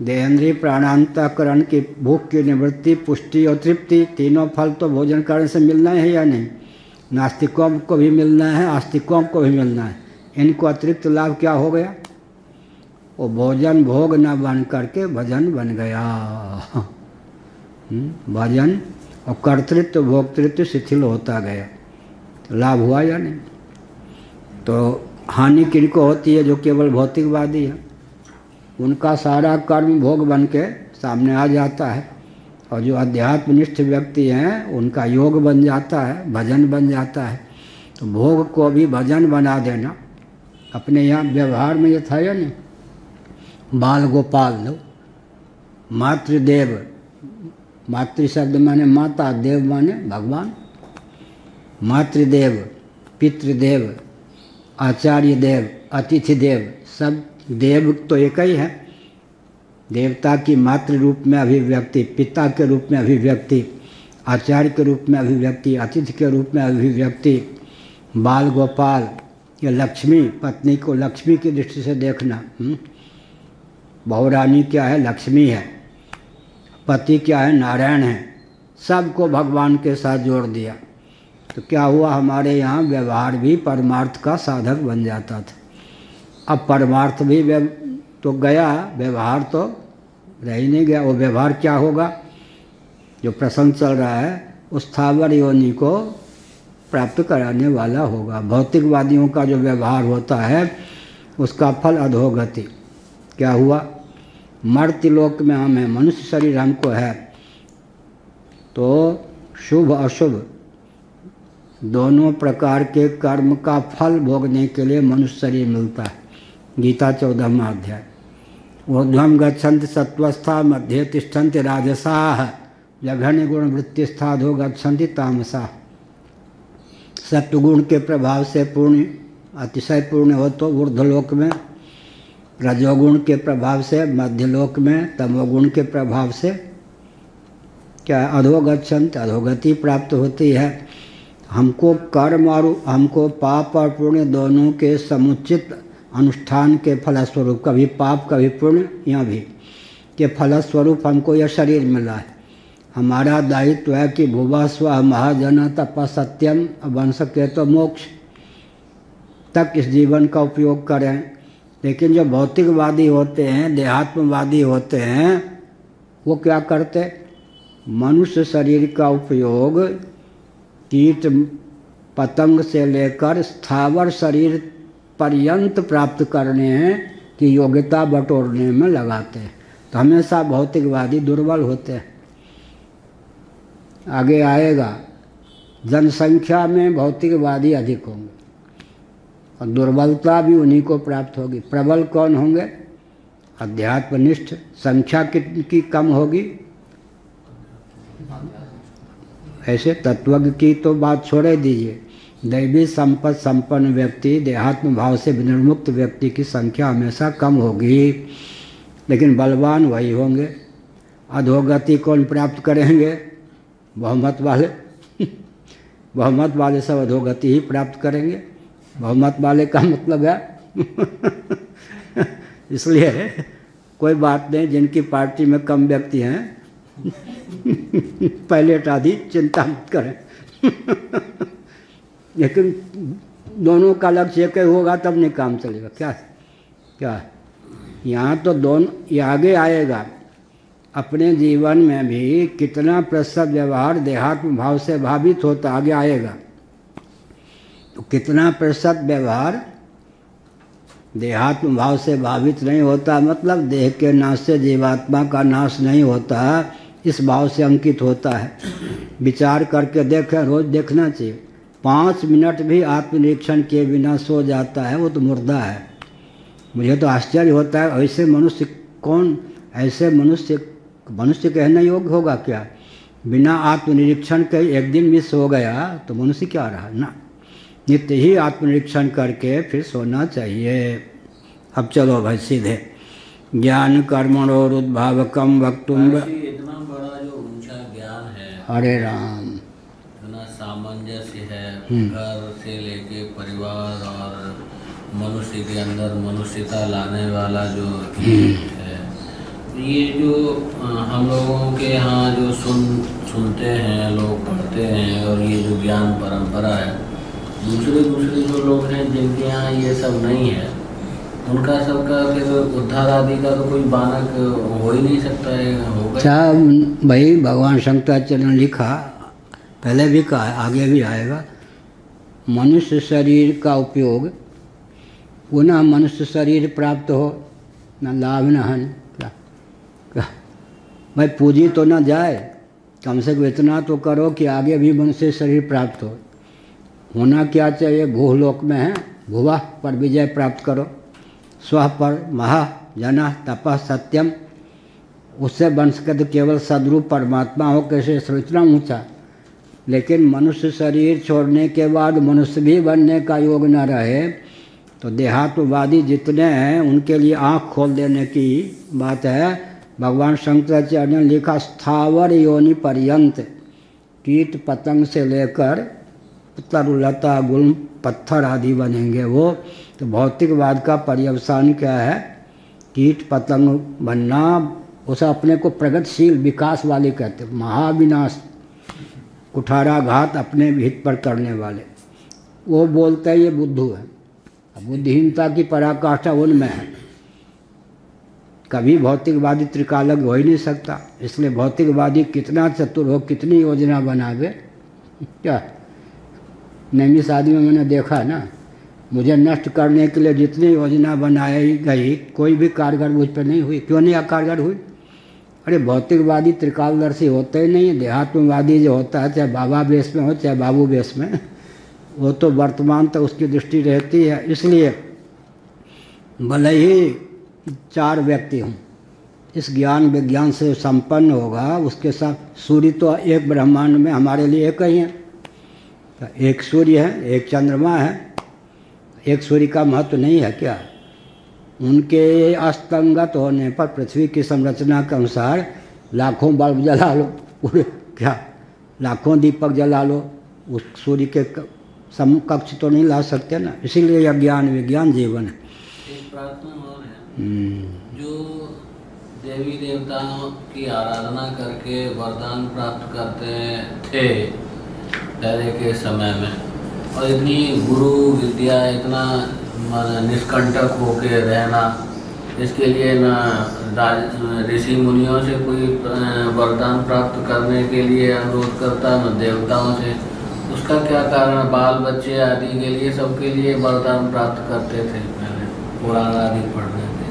S1: देहेंद्रीय प्राणांतकरण की भूख की निवृत्ति, पुष्टि और तृप्ति, तीनों फल तो भोजन करने से मिलना है या नहीं, नास्तिकों को भी मिलना है, आस्तिकों को भी मिलना है। इनको अतिरिक्त लाभ क्या हो गया, वो भोजन भोग न बन करके भजन बन गया। भजन और कर्तृत्व भोक्तृत्व शिथिल होता गया, तो लाभ हुआ या नहीं। तो हानि किनको होती है, जो केवल भौतिकवादी है, उनका सारा कर्म भोग बन के सामने आ जाता है, और जो अध्यात्मनिष्ठ व्यक्ति हैं उनका योग बन जाता है, भजन बन जाता है। तो भोग को भी भजन बना देना, अपने यहाँ व्यवहार में ये था या नहीं। बाल गोपाल लो, मातृदेव, मातृ शब्द माने माता, देव माने भगवान, मातृदेव, पितृदेव, आचार्य देव, अतिथि देव, सब देव तो एक ही है। देवता की मातृ रूप में अभिव्यक्ति, पिता के रूप में अभिव्यक्ति, आचार्य के रूप में अभिव्यक्ति, अतिथि के रूप में अभिव्यक्ति। बाल गोपाल, ये लक्ष्मी, पत्नी को लक्ष्मी की दृष्टि से देखना। बहुरानी क्या है, लक्ष्मी है, पति क्या है, नारायण है, सबको भगवान के साथ जोड़ दिया। तो क्या हुआ, हमारे यहाँ व्यवहार भी परमार्थ का साधक बन जाता था। अब परमार्थ भी तो गया, व्यवहार तो रह ही नहीं गया। वो व्यवहार क्या होगा, जो प्रसंग चल रहा है उस स्थावर योनि को प्राप्त कराने वाला होगा। भौतिकवादियों का जो व्यवहार होता है उसका फल अधोगति। क्या हुआ, मर्त्यलोक में हम हैं, मनुष्य शरीर हमको है, तो शुभ अशुभ दोनों प्रकार के कर्म का फल भोगने के लिए मनुष्य शरीर मिलता है। गीता 14वां अध्याय। ऊर्ध्वं गच्छन्ति सत्वस्था मध्ये तिष्ठन्ति राजसाः जघन्य गुण वृत्तिस्थाधो गच्छन्ति तामसाः। सत्वगुण के प्रभाव से पूर्ण, अतिशय पूर्ण हो तो ऊर्ध्वलोक में, रजोगुण के प्रभाव से मध्यलोक में, तमोगुण के प्रभाव से क्या अधोगच्छन्त, अधोगति प्राप्त होती है। हमको कर्म और हमको पाप और पुण्य दोनों के समुचित अनुष्ठान के फलस्वरूप, कभी पाप कभी पुण्य यहाँ भी के फलस्वरूप हमको यह शरीर मिला है। हमारा दायित्व है कि भुवा स्व महाजन तप सत्यम, बन सके तो मोक्ष तक इस जीवन का उपयोग करें। लेकिन जो भौतिकवादी होते हैं, देहात्मवादी होते हैं, वो क्या करते, मनुष्य शरीर का उपयोग कीट पतंग से लेकर स्थावर शरीर पर्यंत प्राप्त करने की योग्यता बटोरने में लगाते हैं। तो हमेशा भौतिकवादी दुर्बल होते हैं। आगे आएगा, जनसंख्या में भौतिकवादी अधिक होंगे और दुर्बलता भी उन्हीं को प्राप्त होगी। प्रबल कौन होंगे, अध्यात्मनिष्ठ। संख्या कितनी कम होगी, ऐसे तत्वज्ञ की तो बात छोड़े दीजिए, दैवी संपद संपन्न व्यक्ति, देहात्म भाव से विनिर्मुक्त व्यक्ति की संख्या हमेशा कम होगी, लेकिन बलवान वही होंगे। अधोगति कौन प्राप्त करेंगे, बहुमत वाले बहुमत वाले सब अधोगति ही प्राप्त करेंगे। बहुमत वाले का मतलब है इसलिए कोई बात नहीं, जिनकी पार्टी में कम व्यक्ति हैं पायलट आदि चिंता मत करें लेकिन दोनों का लक्ष्य एक ही होगा तब नहीं काम चलेगा। क्या क्या यहाँ तो दोनों, ये आगे आएगा। अपने जीवन में भी कितना प्रतिशत व्यवहार देहात्म भाव से भावित होता, आगे आएगा। तो कितना प्रतिशत व्यवहार देहात्म भाव से भावित नहीं होता, मतलब देह के नाश से जीवात्मा का नाश नहीं होता, इस भाव से अंकित होता है। विचार करके देखें, रोज देखना चाहिए। 5 मिनट भी आत्मनिरीक्षण के बिना सो जाता है वो तो मुर्दा है। मुझे तो आश्चर्य होता है, ऐसे मनुष्य कौन, ऐसे मनुष्य कहने योग्य होगा क्या? बिना आत्मनिरीक्षण के एक दिन भी सो गया तो मनुष्य क्या रहा ना। नित्य ही आत्मनिरीक्षण करके फिर सोना चाहिए। अब चलो भाई सीधे, ज्ञान कर्मणोरुद्भावकम वक्तुम।
S2: इतना बड़ा जो ऊंचा ज्ञान है,
S1: हरे राम,
S2: इतना सामंजस्य है, घर से लेके परिवार और मनुष्य के अंदर मनुष्यता लाने वाला जो है, ये जो हम लोगों के यहाँ जो सुनते हैं, लोग पढ़ते हैं, और ये जो ज्ञान परंपरा है, दूसरे जो लोग हैं जिनके यहाँ ये सब नहीं है, उनका सबका फिर उद्धार आदि का तो कोई बानक हो ही नहीं सकता है। होगा
S1: अच्छा भाई, भगवान शंकराचार्य ने लिखा, पहले भी कहा, आगे भी आएगा, मनुष्य शरीर का उपयोग पुनः मनुष्य शरीर प्राप्त हो, न लाभ न हानि। क्या भाई, पूंजी तो न जाए, कम से कम इतना तो करो कि आगे भी मनुष्य शरीर प्राप्त हो। होना क्या चाहिए, भूलोक में है, भुवा पर विजय प्राप्त करो, स्व पर महा जना तपः सत्यम, उससे बन सके तो केवल सदरूप परमात्मा हो, कैसे इतना ऊंचा। लेकिन मनुष्य शरीर छोड़ने के बाद मनुष्य भी बनने का योग न रहे तो देहात्मवादी जितने हैं उनके लिए आँख खोल देने की बात है। भगवान शंकराचार्य ने लिखा, स्थावर योनि पर्यंत, कीट पतंग से लेकर तरुलता गुण पत्थर आदि बनेंगे वो। तो भौतिकवाद का पर्यवसान क्या है, कीट पतंग बनना, उसे अपने को प्रगतिशील विकास वाले कहते, महाविनाश कुठाराघात अपने हित पर करने वाले, वो बोलते हैं ये बुद्धू है। बुद्धिहीनता की पराकाष्ठा उनमें है। कभी भौतिकवादी त्रिकालज्ञ हो ही नहीं सकता, इसलिए भौतिकवादी कितना चतुर हो, कितनी योजना बनावे। क्या नैमी शादी में मैंने देखा ना, मुझे नष्ट करने के लिए जितनी योजना बनाई गई, कोई भी कारगर मुझ पर नहीं हुई। क्यों नहीं कारगर हुई? अरे भौतिकवादी त्रिकालदर्शी होते ही नहीं। देहात्मवादी जो होता है, चाहे बाबा बेस में हो चाहे बाबू बेस में, वो तो वर्तमान तक उसकी दृष्टि रहती है। इसलिए भले ही 4 व्यक्ति हों, इस ज्ञान विज्ञान से संपन्न होगा, उसके साथ सूर्य तो एक ब्रह्मांड में हमारे लिए एक ही है। तो एक सूर्य है, एक चंद्रमा है, एक सूर्य का महत्व नहीं है क्या? उनके अस्तंगत होने पर पृथ्वी की संरचना के अनुसार लाखों बल्ब जला लो, पूरे क्या लाखों दीपक जला लो, उस सूर्य के समकक्ष तो नहीं ला सकते ना। इसीलिए यह ज्ञान विज्ञान जीवन है।
S2: एक प्रार्थना और है, जो देवी देवताओं की आराधना करके वरदान प्राप्त करते थे पहले के समय में, और इतनी गुरु विद्या, इतना निष्कंटक होके रहना, इसके लिए न ऋषि मुनियों से कोई वरदान प्राप्त करने के लिए अनुरोध करता, न देवताओं से। उसका क्या कारण? बाल बच्चे आदि के लिए, सबके लिए वरदान प्राप्त करते थे पहले, पुराण आदि पढ़ने थे।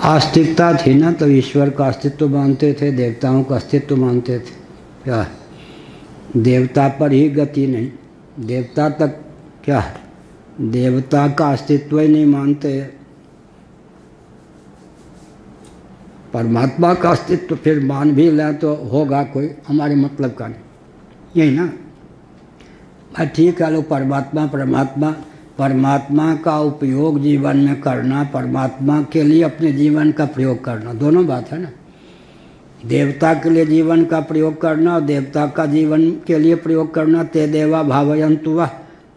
S1: आस्तिकता थी ना, तो ईश्वर का अस्तित्व मानते थे, देवताओं का अस्तित्व मानते थे। क्या देवता पर ही गति नहीं, देवता तक क्या है, देवता का अस्तित्व ही नहीं मानते। परमात्मा का अस्तित्व फिर मान भी लें तो होगा कोई, हमारे मतलब का नहीं, यही ना। ठीक है, लो परमात्मा परमात्मा परमात्मा का उपयोग जीवन में करना, परमात्मा के लिए अपने जीवन का प्रयोग करना, दोनों बात है ना। देवता के लिए जीवन का प्रयोग करना और देवता का जीवन के लिए प्रयोग करना। ते देवा भावयन्तु वः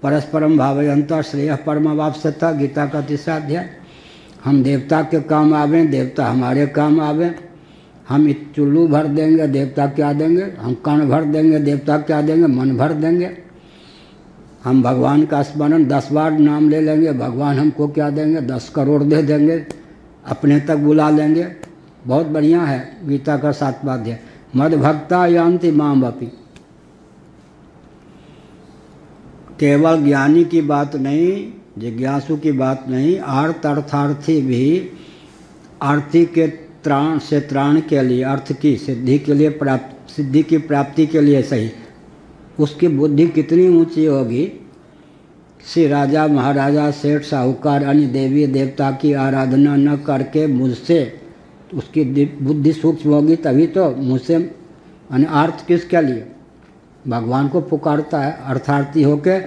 S1: परस्परम भावयन्ता श्रेयः परमावाप्स्यता, गीता का 3रा अध्याय। हम देवता के काम आवें, देवता हमारे काम आवें। हम चुल्लू भर देंगे, देवता क्या देंगे? हम कण भर देंगे, देवता क्या देंगे? मन भर देंगे। हम भगवान का स्मरण 10 बार नाम ले लेंगे, भगवान हमको क्या देंगे? 10 करोड़ दे देंगे, अपने तक बुला लेंगे। बहुत बढ़िया है गीता का 7वां अध्याय। मद भक्ता यान्ति माम अपि। केवल ज्ञानी की बात नहीं, जिज्ञासु की बात नहीं, अर्थार्थी भी आरती के त्राण से त्राण के लिए, अर्थ की सिद्धि के लिए, सिद्धि की प्राप्ति के लिए सही, उसकी बुद्धि कितनी ऊंची होगी। श्री राजा महाराजा सेठ साहूकार अन्य देवी देवता की आराधना न करके मुझसे, उसकी बुद्धि सूक्ष्म होगी तभी तो मुझसे, अर्थ किसके लिए? भगवान को पुकारता है अर्थार्थी होके,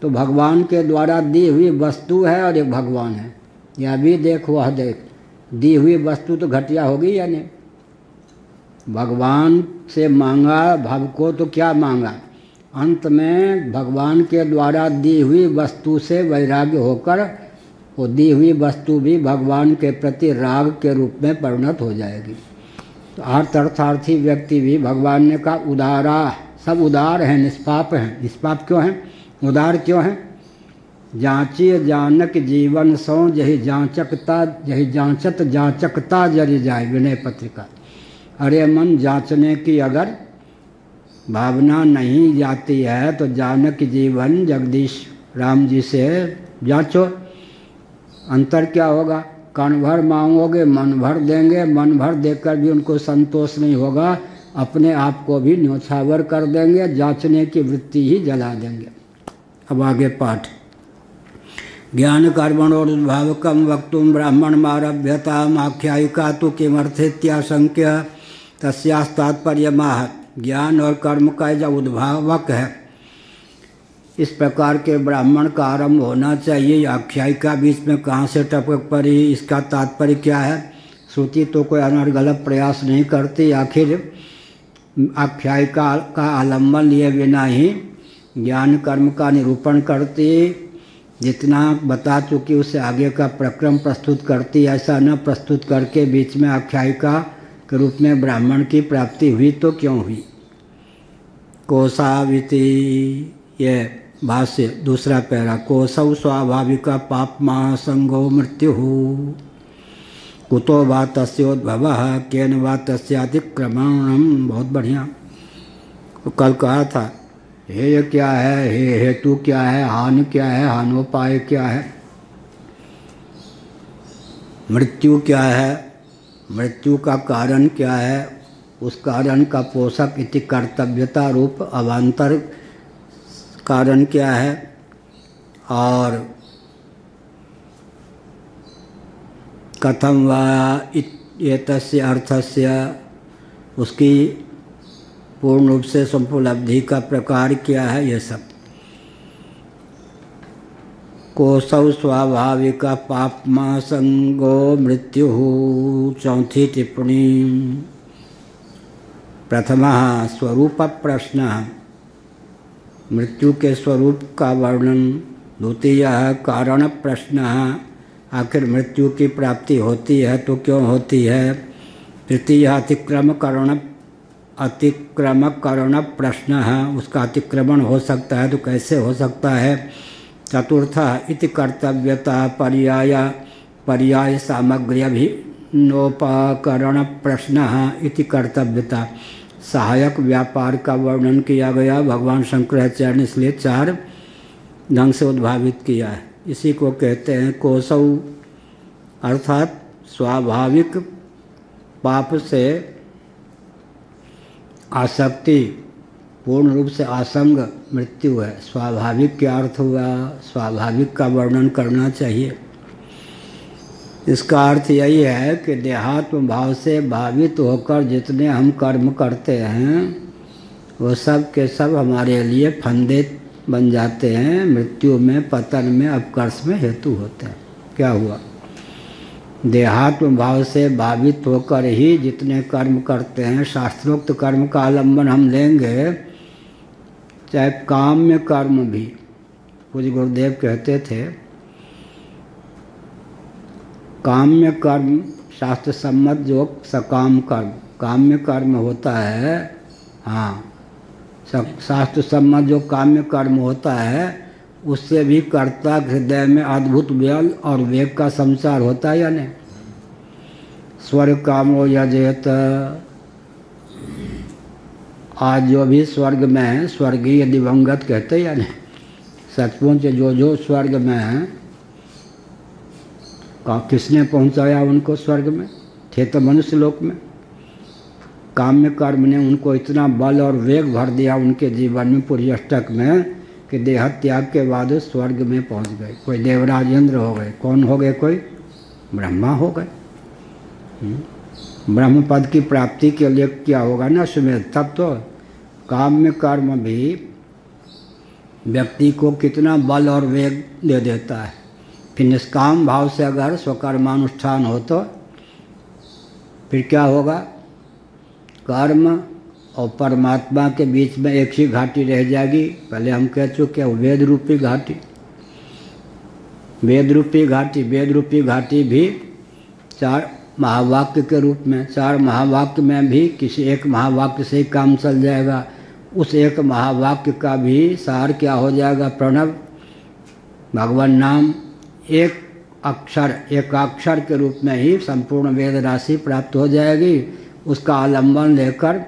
S1: तो भगवान के द्वारा दी हुई वस्तु है और एक भगवान है। यह भी देख वह देख, दी हुई वस्तु तो घटिया होगी या नहीं? भगवान से मांगा भव को तो क्या मांगा? अंत में भगवान के द्वारा दी हुई वस्तु से वैराग्य होकर वो दी हुई वस्तु भी भगवान के प्रति राग के रूप में परिणत हो जाएगी। तो अर्थार्थी व्यक्ति भी, भगवान ने कहा उदारा, सब उदार हैं, निष्पाप हैं। निष्पाप क्यों हैं? उदार क्यों हैं? जांचिए जानक जीवन सौ, यही जांचकता, यही जांचत जांचकता जरी जाए, विनय पत्रिका। अरे मन, जांचने की अगर भावना नहीं जाती है तो जानक जीवन जगदीश राम जी से जांचो, अंतर क्या होगा? कण भर मांगोगे, मन भर देंगे, मन भर देकर भी उनको संतोष नहीं होगा, अपने आप को भी न्योछावर कर देंगे, जांचने की वृत्ति ही जला देंगे। अब आगे पाठ। ज्ञान कर्मणोद्भावकम वक्तुम ब्राह्मणमारभ्यताम आख्यायिका तो किमर्थेत्याशंक्य तस्यास्तात्पर्यमाह। ज्ञान और कर्म का जो उद्भावक है, इस प्रकार के ब्राह्मण का आरंभ होना चाहिए। आख्यायिका बीच में कहाँ से टपक पड़ी, इसका तात्पर्य क्या है? श्रुति तो कोई अनर्गल प्रयास नहीं करती, आखिर आख्यायिका का आलम्बन लिए बिना ही ज्ञान कर्म का निरूपण करती, जितना बता चुकी उससे आगे का प्रक्रम प्रस्तुत करती। ऐसा न प्रस्तुत करके बीच में आख्यायिका के रूप में ब्राह्मण की प्राप्ति हुई तो क्यों हुई? कोशाविति, ये भाष्य 2रा पैरा। कोशौ स्वाभाविक पापमा संगो मृत्यु, कुतो वा तस्योद्भवः केन वा तस्यातिक्रमणम्। बहुत बढ़िया। तो कल कहा था हे क्या है, हे हेतु क्या है, हानि क्या है, हानोपाय क्या है, मृत्यु क्या है, मृत्यु का कारण क्या है, उस कारण का पोषक इति कर्तव्यता रूप अवान्तर कारण क्या है, और कथम वा एतस्य अर्थस्य, उसकी पूर्ण रूप से संपुलब्धि का प्रकार क्या है, ये सब। कोसौ स्वाभाविक पापमा संगो मृत्यु। चौथी टिप्पणी। प्रथमः स्वरूप प्रश्न, मृत्यु के स्वरूप का वर्णन। द्वितीय कारण प्रश्न, आखिर मृत्यु की प्राप्ति होती है तो क्यों होती है। तृतीय अतिक्रम करण प्रश्न है, उसका अतिक्रमण हो सकता है तो कैसे हो सकता है। चतुर्थ इति कर्तव्यता पर्याय सामग्री अभिनोपकरण प्रश्न इति कर्तव्यता, सहायक व्यापार का वर्णन किया गया। भगवान शंकराचार्य ने इसलिए 4 ढंग से उद्भावित किया है। इसी को कहते हैं कोसौ, अर्थात स्वाभाविक पाप से आसक्ति, पूर्ण रूप से आसंग मृत्यु है। स्वाभाविक क्या अर्थ हुआ, स्वाभाविक का वर्णन करना चाहिए। इसका अर्थ यही है कि देहात्म भाव से भावित होकर जितने हम कर्म करते हैं वो सब के सब हमारे लिए फंदे बन जाते हैं, मृत्यु में, पतन में, अपकर्ष में हेतु होते हैं। क्या हुआ, देहात्म भाव से भावित होकर ही जितने कर्म करते हैं, शास्त्रोक्त कर्म का आलम्बन हम लेंगे, चाहे काम्य कर्म भी। पूज्य गुरुदेव कहते थे काम्य कर्म शास्त्र सम्मत जो सकाम कर्म, काम्य कर्म होता है, हाँ, शास्त्र सम्मत जो काम्य कर्म होता है उससे भी कर्ता हृदय में अद्भुत बल और वेग का संचार होता है या नहीं। स्वर्ग कामो यजेत, आज जो भी स्वर्ग में है, स्वर्गीय दिवंगत कहते हैं या नहीं। सचमुच जो स्वर्ग में है, किसने पहुंचाया उनको स्वर्ग में, थे तो मनुष्य लोक में। काम्य कर्म ने उनको इतना बल और वेग भर दिया उनके जीवन में, पूरी अष्टक में, कि देह त्याग के बाद स्वर्ग में पहुंच गए। कोई देवराज इंद्र हो गए, कौन हो गए, कोई ब्रह्मा हो गए। ब्रह्म पद की प्राप्ति के लिए क्या होगा ना सुमेध, तब तो काम्य कर्म भी व्यक्ति को कितना बल और वेग दे देता है। फिर निष्काम भाव से अगर स्वकर्मानुष्ठान हो तो फिर क्या होगा, कर्म और परमात्मा के बीच में एक ही घाटी रह जाएगी। पहले हम कह चुके हैं वेद रूपी घाटी, वेद रूपी घाटी भी 4 महावाक्य के रूप में, 4 महावाक्य में भी किसी एक महावाक्य से ही काम चल जाएगा। उस एक महावाक्य का भी सार क्या हो जाएगा, प्रणव, भगवान नाम, एकाक्षर के रूप में ही संपूर्ण वेद राशि प्राप्त हो जाएगी। उसका आलंबन लेकर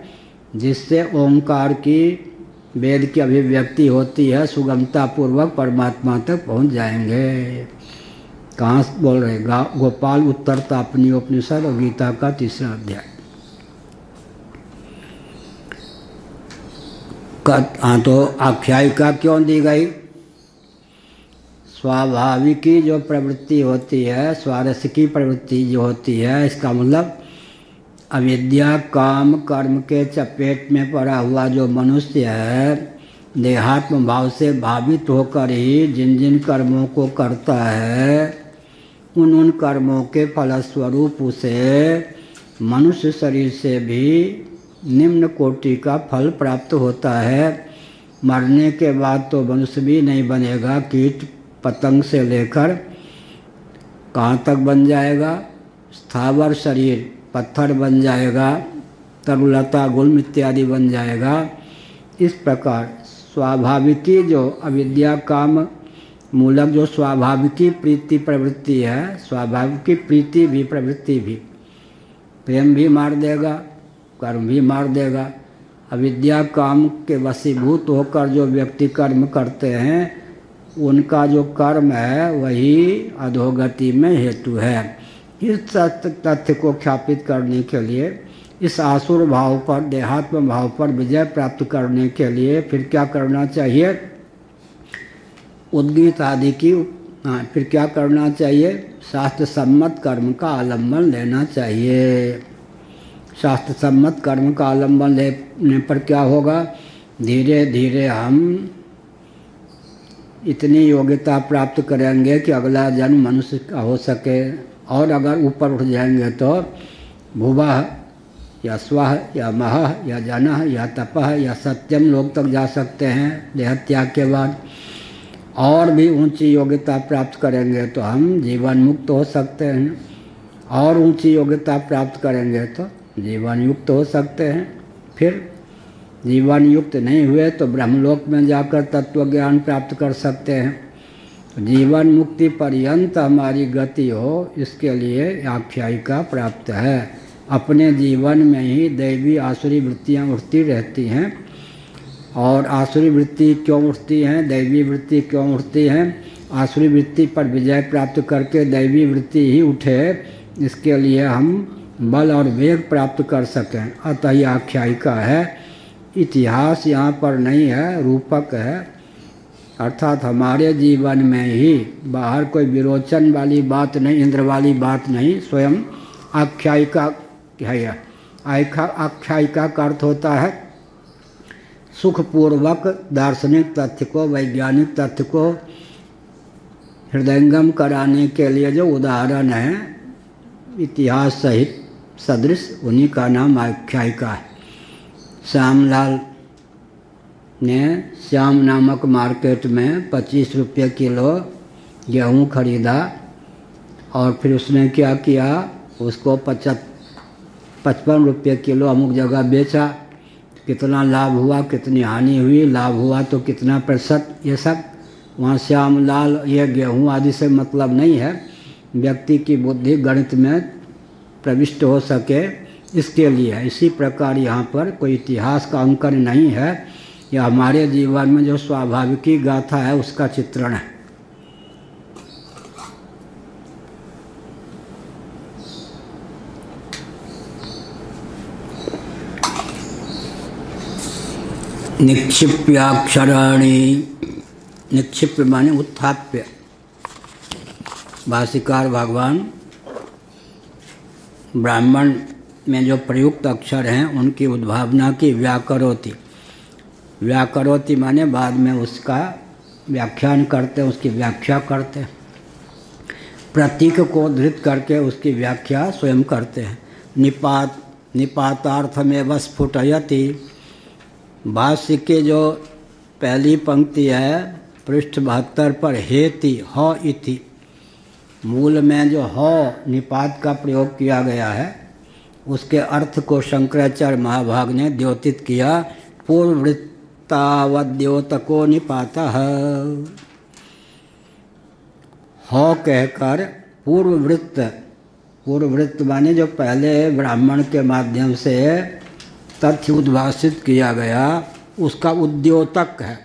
S1: जिससे ओंकार की वेद की अभिव्यक्ति होती है, सुगमता पूर्वक परमात्मा तक पहुंच जाएंगे। कहाँ बोल रहे, गोपाल उत्तर तापनी उपनिषद और गीता का 3रा अध्याय। हाँ, तो आख्यायिका क्यों दी गई। स्वाभाविकी जो प्रवृत्ति होती है, स्वारस्य की प्रवृत्ति जो होती है, इसका मतलब अविद्या काम कर्म के चपेट में पड़ा हुआ जो मनुष्य है, देहात्म भाव से भावित होकर ही जिन जिन कर्मों को करता है, उन कर्मों के फलस्वरूप उसे मनुष्य शरीर से भी निम्न कोटि का फल प्राप्त होता है। मरने के बाद तो मनुष्य भी नहीं बनेगा, कीट पतंग से लेकर कहाँ तक बन जाएगा, स्थावर शरीर, पत्थर बन जाएगा, तरुलता गुल्म इत्यादि बन जाएगा। इस प्रकार स्वाभाविकी जो अविद्या काम मूलक जो स्वाभाविकी प्रीति प्रवृत्ति है, स्वाभाविकी प्रीति भी प्रवृत्ति भी, प्रेम भी मार देगा, कर्म भी मार देगा। अविद्या काम के वशीभूत होकर जो व्यक्ति कर्म करते हैं, उनका जो कर्म है वही अधोगति में हेतु है। इस तथ्य को ख्यापित करने के लिए, इस आसुर भाव पर, देहात्म भाव पर विजय प्राप्त करने के लिए फिर क्या करना चाहिए, उद्गीत आदि की, फिर क्या करना चाहिए, शास्त्र सम्मत कर्म का आलम्बन लेना चाहिए। शास्त्र सम्मत कर्म का आलम्बन लेने पर क्या होगा, धीरे धीरे हम इतनी योग्यता प्राप्त करेंगे कि अगला जन्म मनुष्य का हो सके, और अगर ऊपर उठ जाएंगे तो भुवः या स्वः या महः या जनः या तपः या सत्यम लोक तक जा सकते हैं देह त्याग के बाद। और भी ऊंची योग्यता प्राप्त करेंगे तो हम जीवन मुक्त हो सकते हैं, और ऊंची योग्यता प्राप्त करेंगे तो जीवन युक्त हो सकते हैं। फिर जीवन युक्त नहीं हुए तो ब्रह्मलोक में जाकर तत्व ज्ञान प्राप्त कर सकते हैं। जीवन मुक्ति पर्यंत हमारी गति हो, इसके लिए आख्यायिका प्राप्त है। अपने जीवन में ही दैवी आसुरी वृत्तियाँ उठती रहती हैं। और आसुरी वृत्ति क्यों उठती हैं, दैवी वृत्ति क्यों उठती हैं? आसुरी वृत्ति पर विजय प्राप्त करके दैवी वृत्ति ही उठे, इसके लिए हम बल और वेग प्राप्त कर सकें। अतः यह आख्यायिका है। इतिहास यहाँ पर नहीं है, रूपक है। अर्थात हमारे जीवन में ही, बाहर कोई विरोचन वाली बात नहीं, इंद्र वाली बात नहीं, स्वयं आख्यायिका है यह। आख्यायिका का अर्थ होता है सुखपूर्वक दार्शनिक तथ्य को, वैज्ञानिक तथ्य को हृदयंगम कराने के लिए जो उदाहरण है इतिहास सहित सदृश, उन्हीं का नाम आख्यायिका है। श्यामलाल ने श्याम नामक मार्केट में 25 रुपये किलो गेहूँ खरीदा, और फिर उसने क्या किया, उसको 55 रुपये किलो अमुक जगह बेचा। कितना लाभ हुआ, कितनी हानि हुई, लाभ हुआ तो कितना प्रतिशत, ये सब वहाँ श्यामलाल ये गेहूँ आदि से मतलब नहीं है। व्यक्ति की बुद्धि गणित में प्रविष्ट हो सके, इसके लिए। इसी प्रकार यहाँ पर कोई इतिहास का अंकन नहीं है, यह हमारे जीवन में जो स्वाभाविकी गाथा है उसका चित्रण है। निक्षिप्याक्षराणि, निक्षिप्य माने उत्थाप्य। भाष्यकार भगवान ब्राह्मण में जो प्रयुक्त अक्षर हैं उनकी उद्भावना की व्याकरोति। व्याकरोति माने बाद में उसका व्याख्यान करते हैं, उसकी व्याख्या करते हैं। प्रतीक को धृत करके उसकी व्याख्या स्वयं करते हैं। निपातार्थमेव स्फुटयति। भाष्य के जो पहली पंक्ति है पृष्ठ 72 पर हेति ह इति, मूल में जो ह निपात का प्रयोग किया गया है उसके अर्थ को शंकराचार्य महाभाग ने द्योतित किया। पूर्ववृत्तावद्योतको निपातः। ह कहकर पूर्ववृत्त, पूर्ववृत्त माने जो पहले ब्राह्मण के माध्यम से तथ्य उद्भाषित किया गया उसका उद्योतक है,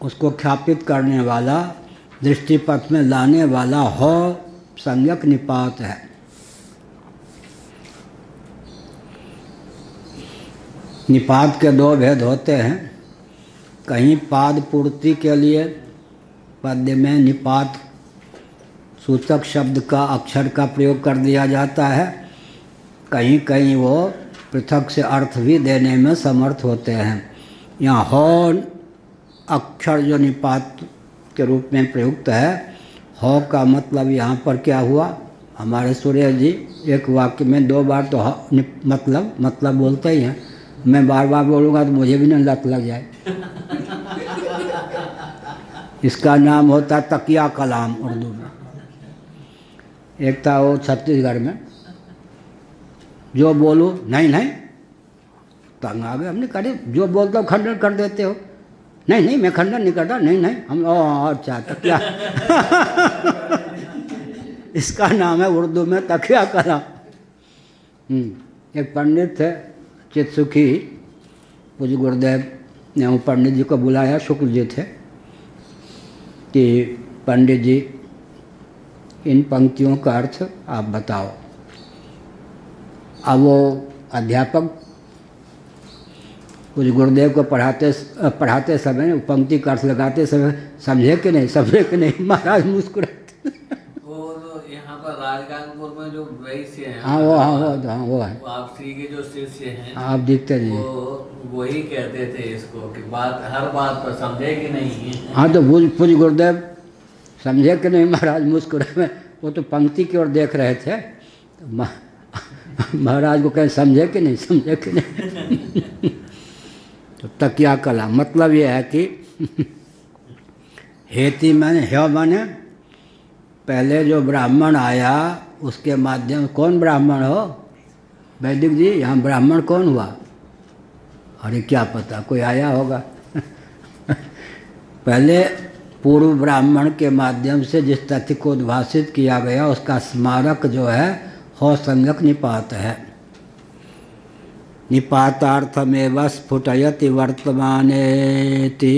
S1: उसको ख्यापित करने वाला, दृष्टिपथ में लाने वाला हो संज्ञक निपात है। निपात के दो भेद होते हैं। कहीं पाद पूर्ति के लिए पद्य में निपात सूचक शब्द का अक्षर का प्रयोग कर दिया जाता है, कहीं कहीं वो पृथक से अर्थ भी देने में समर्थ होते हैं। यहाँ हो अक्षर जो निपात के रूप में प्रयुक्त है, हो का मतलब यहाँ पर क्या हुआ, हमारे सूर्य जी एक वाक्य में 2 बार तो मतलब बोलते ही हैं। मैं बार बार बोलूँगा तो मुझे भी न लत लग जाए। इसका नाम होता तकिया कलाम उर्दू में। एक था वो छत्तीसगढ़ में, जो बोलो नहीं नहीं, तंग आ गए। हमने कहा जो बोलते हो खंडन कर देते हो। नहीं नहीं मैं खंडन नहीं करता, नहीं नहीं हम अच्छा तकिया। इसका नाम है उर्दू में तकिया कलाम। एक पंडित थे चित्सुखी, पूज्य गुरुदेव ने वो पंडित जी को बुलाया, शुक्ल जी थे, कि पंडित जी इन पंक्तियों का अर्थ आप बताओ। अब वो अध्यापक कुछ गुरुदेव को पढ़ाते समय पंक्ति का अर्थ लगाते समय समझे कि नहीं, समझे कि नहीं, महाराज मुस्कुराते।
S2: वो तो यहाँ पर राजगांगपुर में जो वैश्य हैं,
S1: हाँ वो है।
S2: वो आप श्री के जो शिष्य हैं,
S1: आप दिखते नहीं।
S2: वो ही कहते थे इसको कि बात हर बात पर समझे कि नहीं है।
S1: हाँ तो पूज गुरुदेव समझे कि नहीं महाराज मुस्कुराए में, वो तो पंक्ति की ओर देख रहे थे, तो महाराज को कहें समझे कि नहीं, समझे कि नहीं। तो तकिया कला मतलब ये है कि हेती माने हेव माने पहले जो ब्राह्मण आया उसके माध्यम, कौन ब्राह्मण हो वैदिक जी, यहाँ ब्राह्मण कौन हुआ? अरे क्या पता, कोई आया होगा। पहले पूर्व ब्राह्मण के माध्यम से जिस तथ्य को उद्भाषित किया गया उसका स्मारक जो है हो संज्ञक निपात है। निपातार्थमेव स्फुटयति वर्तमानेति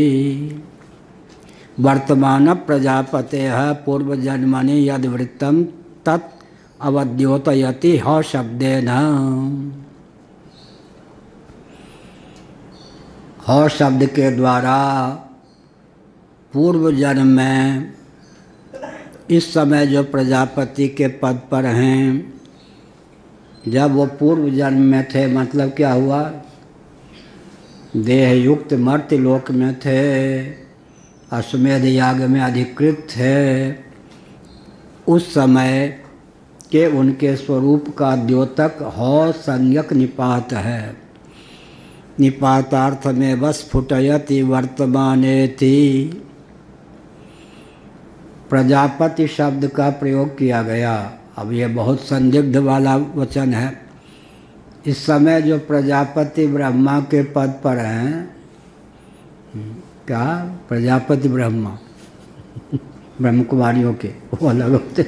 S1: वर्तमान प्रजापते पूर्वजन्मनि यद्वृत्तं तत् अवद्योतयति ह शब्देन। ह शब्द के द्वारा पूर्व जन्म में इस समय जो प्रजापति के पद पर हैं, जब वो पूर्व जन्म में थे, मतलब क्या हुआ, देह युक्त मर्त्य लोक में थे, अश्वमेध याग में अधिकृत थे, उस समय के उनके स्वरूप का द्योतक हो संज्ञक निपात है। निपातार्थ में बस स्फुटयति वर्तमानेति प्रजापति शब्द का प्रयोग किया गया। अब ये बहुत संदिग्ध वाला वचन है। इस समय जो प्रजापति ब्रह्मा के पद पर हैं, क्या प्रजापति ब्रह्मा ब्रह्म कुमारियों के वो अलग होते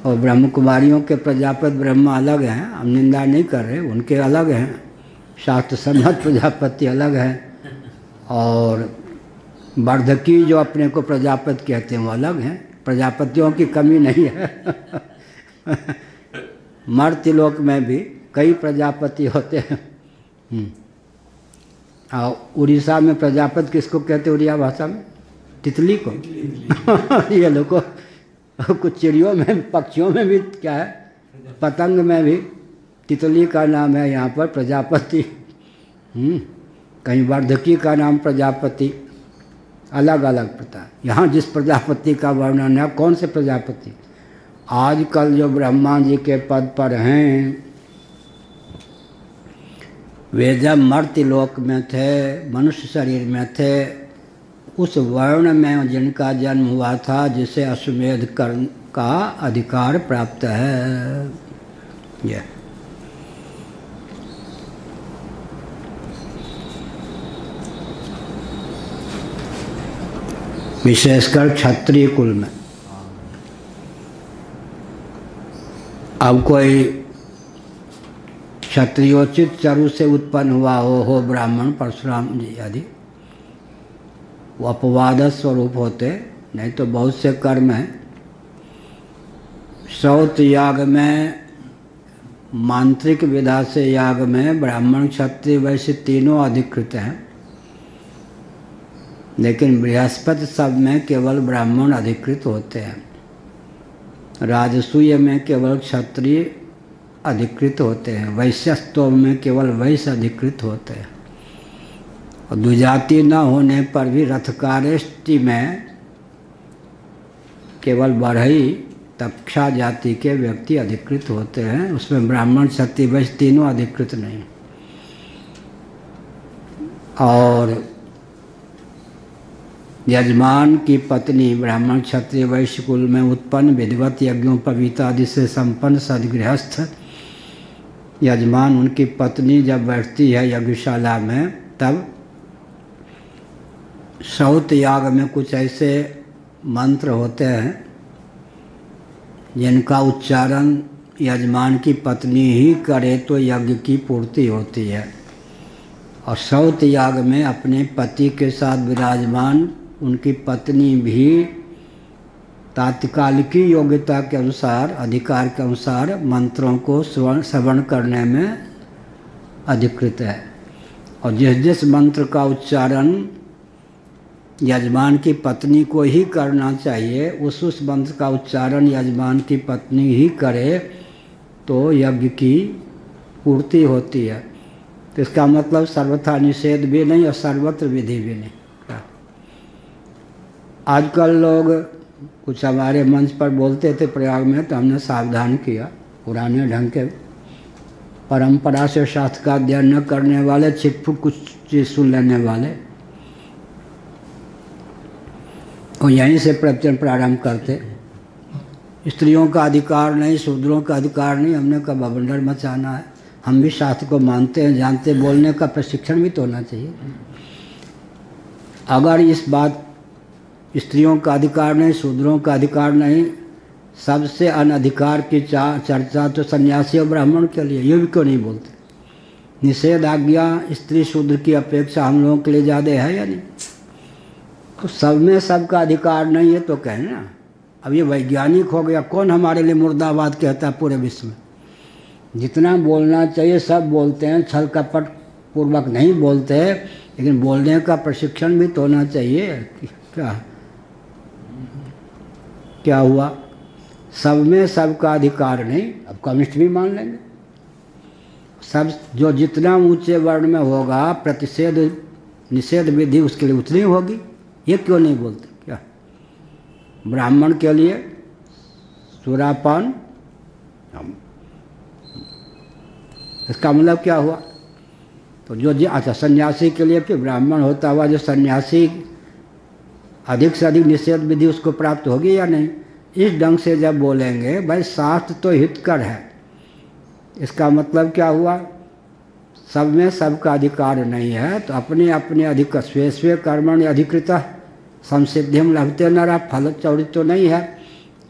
S1: और ब्रह्म कुमारियों के प्रजापति ब्रह्मा अलग हैं, हम निंदा नहीं कर रहे, उनके अलग हैं, शास्त्र सम्मत प्रजापति अलग हैं, और वर्धकी जो अपने को प्रजापति कहते हैं वो अलग हैं। प्रजापतियों की कमी नहीं है। मर्त्य लोक में भी कई प्रजापति होते हैं। और उड़ीसा में प्रजापति किसको कहते हैं? उड़िया भाषा में तितली को। ये लोग कुछ चिड़ियों में, पक्षियों में भी क्या है, पतंग में भी तितली का नाम है यहाँ पर प्रजापति। कहीं वर्धकी का नाम प्रजापति, अलग अलग प्रकार। यहाँ जिस प्रजापति का वर्णन है, कौन से प्रजापति? आजकल जो ब्रह्मा जी के पद पर हैं, वे जब मर्त्य लोक में थे, मनुष्य शरीर में थे, उस वर्ण में जिनका जन्म हुआ था, जिसे अश्वमेध कर्म का अधिकार प्राप्त है। यह विशेषकर क्षत्रिय कुल में। अब कोई क्षत्रियोचित चरु से उत्पन्न हुआ हो ब्राह्मण, परशुराम जी आदि, वो अपवाद स्वरूप होते, नहीं तो बहुत से कर्म हैं। श्रौत याग में, मांत्रिक विधा से याग में ब्राह्मण क्षत्रिय वैश्य तीनों अधिकृत हैं, लेकिन बृहस्पति सब में केवल ब्राह्मण अधिकृत होते हैं। राजसूय में केवल क्षत्रिय अधिकृत होते हैं, वैश्यस्तव में केवल वैश्य अधिकृत होते हैं। और द्विजाति न होने पर भी रथकारेष्टि में केवल बढ़ई तक्षा जाति के व्यक्ति अधिकृत होते हैं, उसमें ब्राह्मण क्षत्रिय वैश्य तीनों अधिकृत नहीं। और यजमान की पत्नी ब्राह्मण क्षत्रिय वैश्य कुल में उत्पन्न, विधिवत यज्ञों पविता आदि से संपन्न सदगृहस्थ यजमान, उनकी पत्नी जब बैठती है यज्ञशाला में, तब श्रौत याग में कुछ ऐसे मंत्र होते हैं जिनका उच्चारण यजमान की पत्नी ही करे तो यज्ञ की पूर्ति होती है। और श्रौत याग में अपने पति के साथ विराजमान उनकी पत्नी भी तात्कालिकी योग्यता के अनुसार, अधिकार के अनुसार मंत्रों को श्रवण करने में अधिकृत है। और जिस जिस मंत्र का उच्चारण यजमान की पत्नी को ही करना चाहिए, उस मंत्र का उच्चारण यजमान की पत्नी ही करे तो यज्ञ की पूर्ति होती है। तो इसका मतलब सर्वथा निषेध भी नहीं और सर्वत्र विधि भी नहीं। आजकल लोग कुछ हमारे मंच पर बोलते थे प्रयाग में, तो हमने सावधान किया। पुराने ढंग के परंपरा से शास्त्र का अध्ययन न करने वाले, छिटफुट कुछ चीज़ सुन लेने वाले, और यहीं से प्रवचन प्रारंभ करते। स्त्रियों का अधिकार नहीं, शूद्रों का अधिकार नहीं, हमने कहा बवंडर मचाना है। हम भी शास्त्र को मानते हैं, जानते, बोलने का प्रशिक्षण भी तो होना चाहिए। अगर इस बात स्त्रियों का अधिकार नहीं, शूद्रों का अधिकार नहीं, सबसे अनधिकार की चर्चा तो सन्यासी और ब्राह्मण के लिए, ये भी क्यों नहीं बोलते? निषेध आज्ञा स्त्री शूद्र की अपेक्षा हम लोगों के लिए ज़्यादा है या नहीं? तो सब में सबका अधिकार नहीं है तो कहें ना। अब ये वैज्ञानिक हो गया, कौन हमारे लिए मुर्दाबाद कहता है पूरे विश्व में? जितना बोलना चाहिए सब बोलते हैं, छल कपट पूर्वक नहीं बोलते, लेकिन बोलने का प्रशिक्षण भी तो होना चाहिए। क्या हुआ? सब में सबका अधिकार नहीं, अब कम्युनिस्ट भी मान लेंगे। सब जो जितना ऊंचे वर्ण में होगा प्रतिषेध निषेध विधि उसके लिए उतनी होगी, ये क्यों नहीं बोलते? क्या ब्राह्मण के लिए सुरापान, इसका मतलब क्या हुआ? तो जो अच्छा सन्यासी के लिए, कि ब्राह्मण होता हुआ जो सन्यासी अधिक से अधिक निषेध विधि उसको प्राप्त होगी या नहीं? इस ढंग से जब बोलेंगे, भाई शास्त्र तो हितकर है, इसका मतलब क्या हुआ? सब में सबका अधिकार नहीं है, तो अपने अपने अधिक स्वे स्वे कर्मण अधिकृत संसिद्धिम लभते नरा, फल चौड़ित तो नहीं है,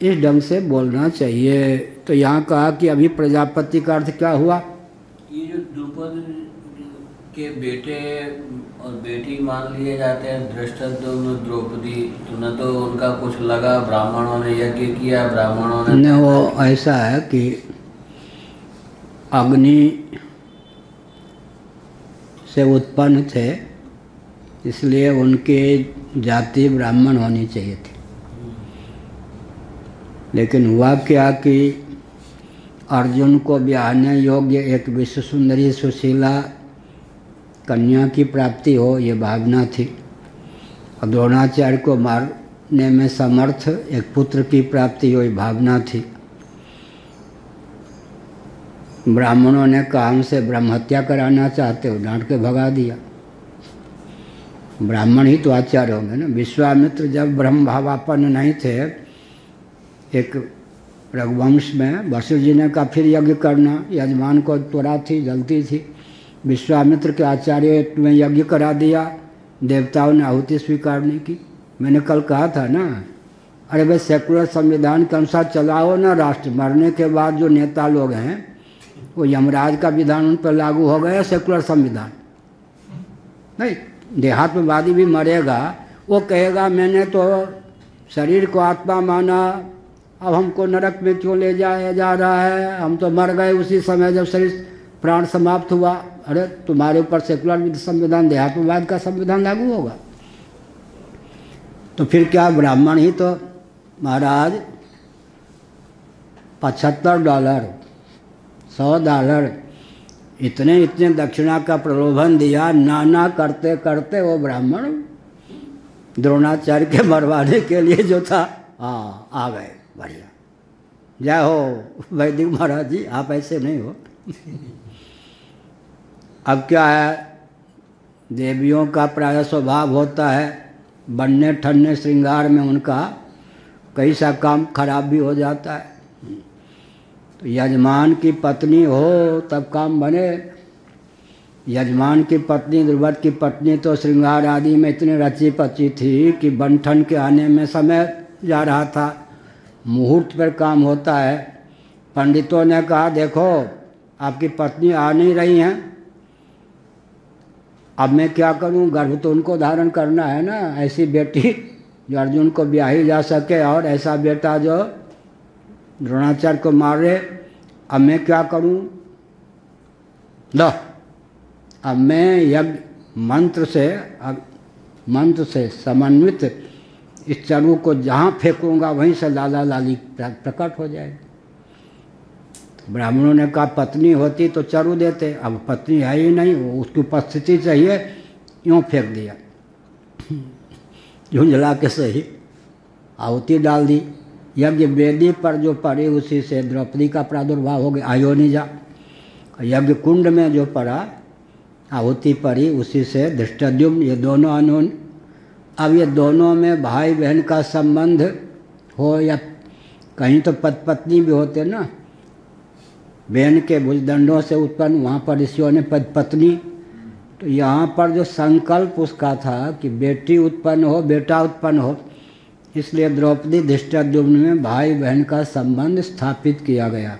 S1: इस ढंग से बोलना चाहिए। तो यहाँ कहा कि अभी प्रजापति का अर्थ क्या हुआ?
S2: ये जो द्रुपद के बेटे और बेटी मान लिए जाते हैं, धृष्टद्युम्न द्रौपदी, तो न तो उनका कुछ लगा, ब्राह्मणों ने यज्ञ किया, ब्राह्मणों ने
S1: वो ऐसा है कि अग्नि से उत्पन्न थे, इसलिए उनके जाति ब्राह्मण होनी चाहिए थी। लेकिन हुआ क्या कि अर्जुन को ब्याहने योग्य एक विश्व सुंदरी सुशीला कन्या की प्राप्ति हो, ये भावना थी। और द्रोणाचार्य को मारने में समर्थ एक पुत्र की प्राप्ति हो, ये भावना थी। ब्राह्मणों ने कहा हमसे ब्रह्म हत्या कराना चाहते हो, डांट के भगा दिया। ब्राह्मण ही तो आचार्य होंगे ना। विश्वामित्र जब ब्रह्म भावापन्न नहीं थे, एक रघुवंश में वशिष्ठ जी ने कहा फिर यज्ञ करना, यजमान को त्वरा थी, जल्दी थी। विश्वामित्र के आचार्य में यज्ञ करा दिया, देवताओं ने आहुति स्वीकार नहीं की। मैंने कल कहा था ना, अरे भाई सेकुलर संविधान के अनुसार चलाओ ना राष्ट्र। मरने के बाद जो नेता लोग हैं वो यमराज का विधान उन पर लागू हो गया, सेकुलर संविधान नहीं। देहात्मवादी भी मरेगा, वो कहेगा मैंने तो शरीर को आत्मा माना, अब हमको नरक में क्यों ले जाया जा रहा है, हम तो मर गए उसी समय जब शरीर प्राण समाप्त हुआ। अरे तुम्हारे ऊपर सेकुलर संविधान, देहात्मवाद का संविधान लागू होगा? तो फिर क्या ब्राह्मण ही तो महाराज $75, $100 इतने इतने दक्षिणा का प्रलोभन दिया, नाना करते करते वो ब्राह्मण द्रोणाचार्य के मरवाने के लिए जो था, हाँ आ गए। बढ़िया, जय हो वैदिक महाराज जी, आप ऐसे नहीं हो। अब क्या है, देवियों का प्राय स्वभाव होता है बनने ठन्ने श्रृंगार में उनका कई सा काम खराब भी हो जाता है। तो यजमान की पत्नी हो तब काम बने। यजमान की पत्नी, द्रुपद की पत्नी तो श्रृंगार आदि में इतनी रची पची थी कि बंठन के आने में समय जा रहा था, मुहूर्त पर काम होता है। पंडितों ने कहा देखो आपकी पत्नी आ नहीं रही हैं, अब मैं क्या करूं, गर्भ तो उनको धारण करना है ना, ऐसी बेटी जो अर्जुन को ब्याही जा सके और ऐसा बेटा जो द्रोणाचार्य को मारे, अब मैं क्या करूं? लो अब मैं यज्ञ मंत्र से, अब मंत्र से समन्वित इस चरु को जहाँ फेंकूंगा वहीं से लाला लाली प्रकट हो जाएगी। तो ब्राह्मणों ने कहा पत्नी होती तो चरु देते, अब पत्नी है ही नहीं, वो उसकी उपस्थिति चाहिए, यूँ फेंक दिया, झुंझला के सही आहुति डाल दी। यज्ञ वेदी पर जो पड़ी उसी से द्रौपदी का प्रादुर्भाव हो गया, आयोनिजा। यज्ञ कुंड में जो पड़ा आहुति पड़ी उसी से धृष्टद्युम्न, ये दोनों अनून। अब ये दोनों में भाई बहन का संबंध हो या कहीं तो पति पत्नी भी होते ना, बहन के भुजदंडों से उत्पन्न, वहाँ पर ऋषियों ने पति पत्नी। तो यहाँ पर जो संकल्प उसका था कि बेटी उत्पन्न हो, बेटा उत्पन्न हो, इसलिए द्रौपदी धृष्टद्युम्न में भाई बहन का संबंध स्थापित किया गया।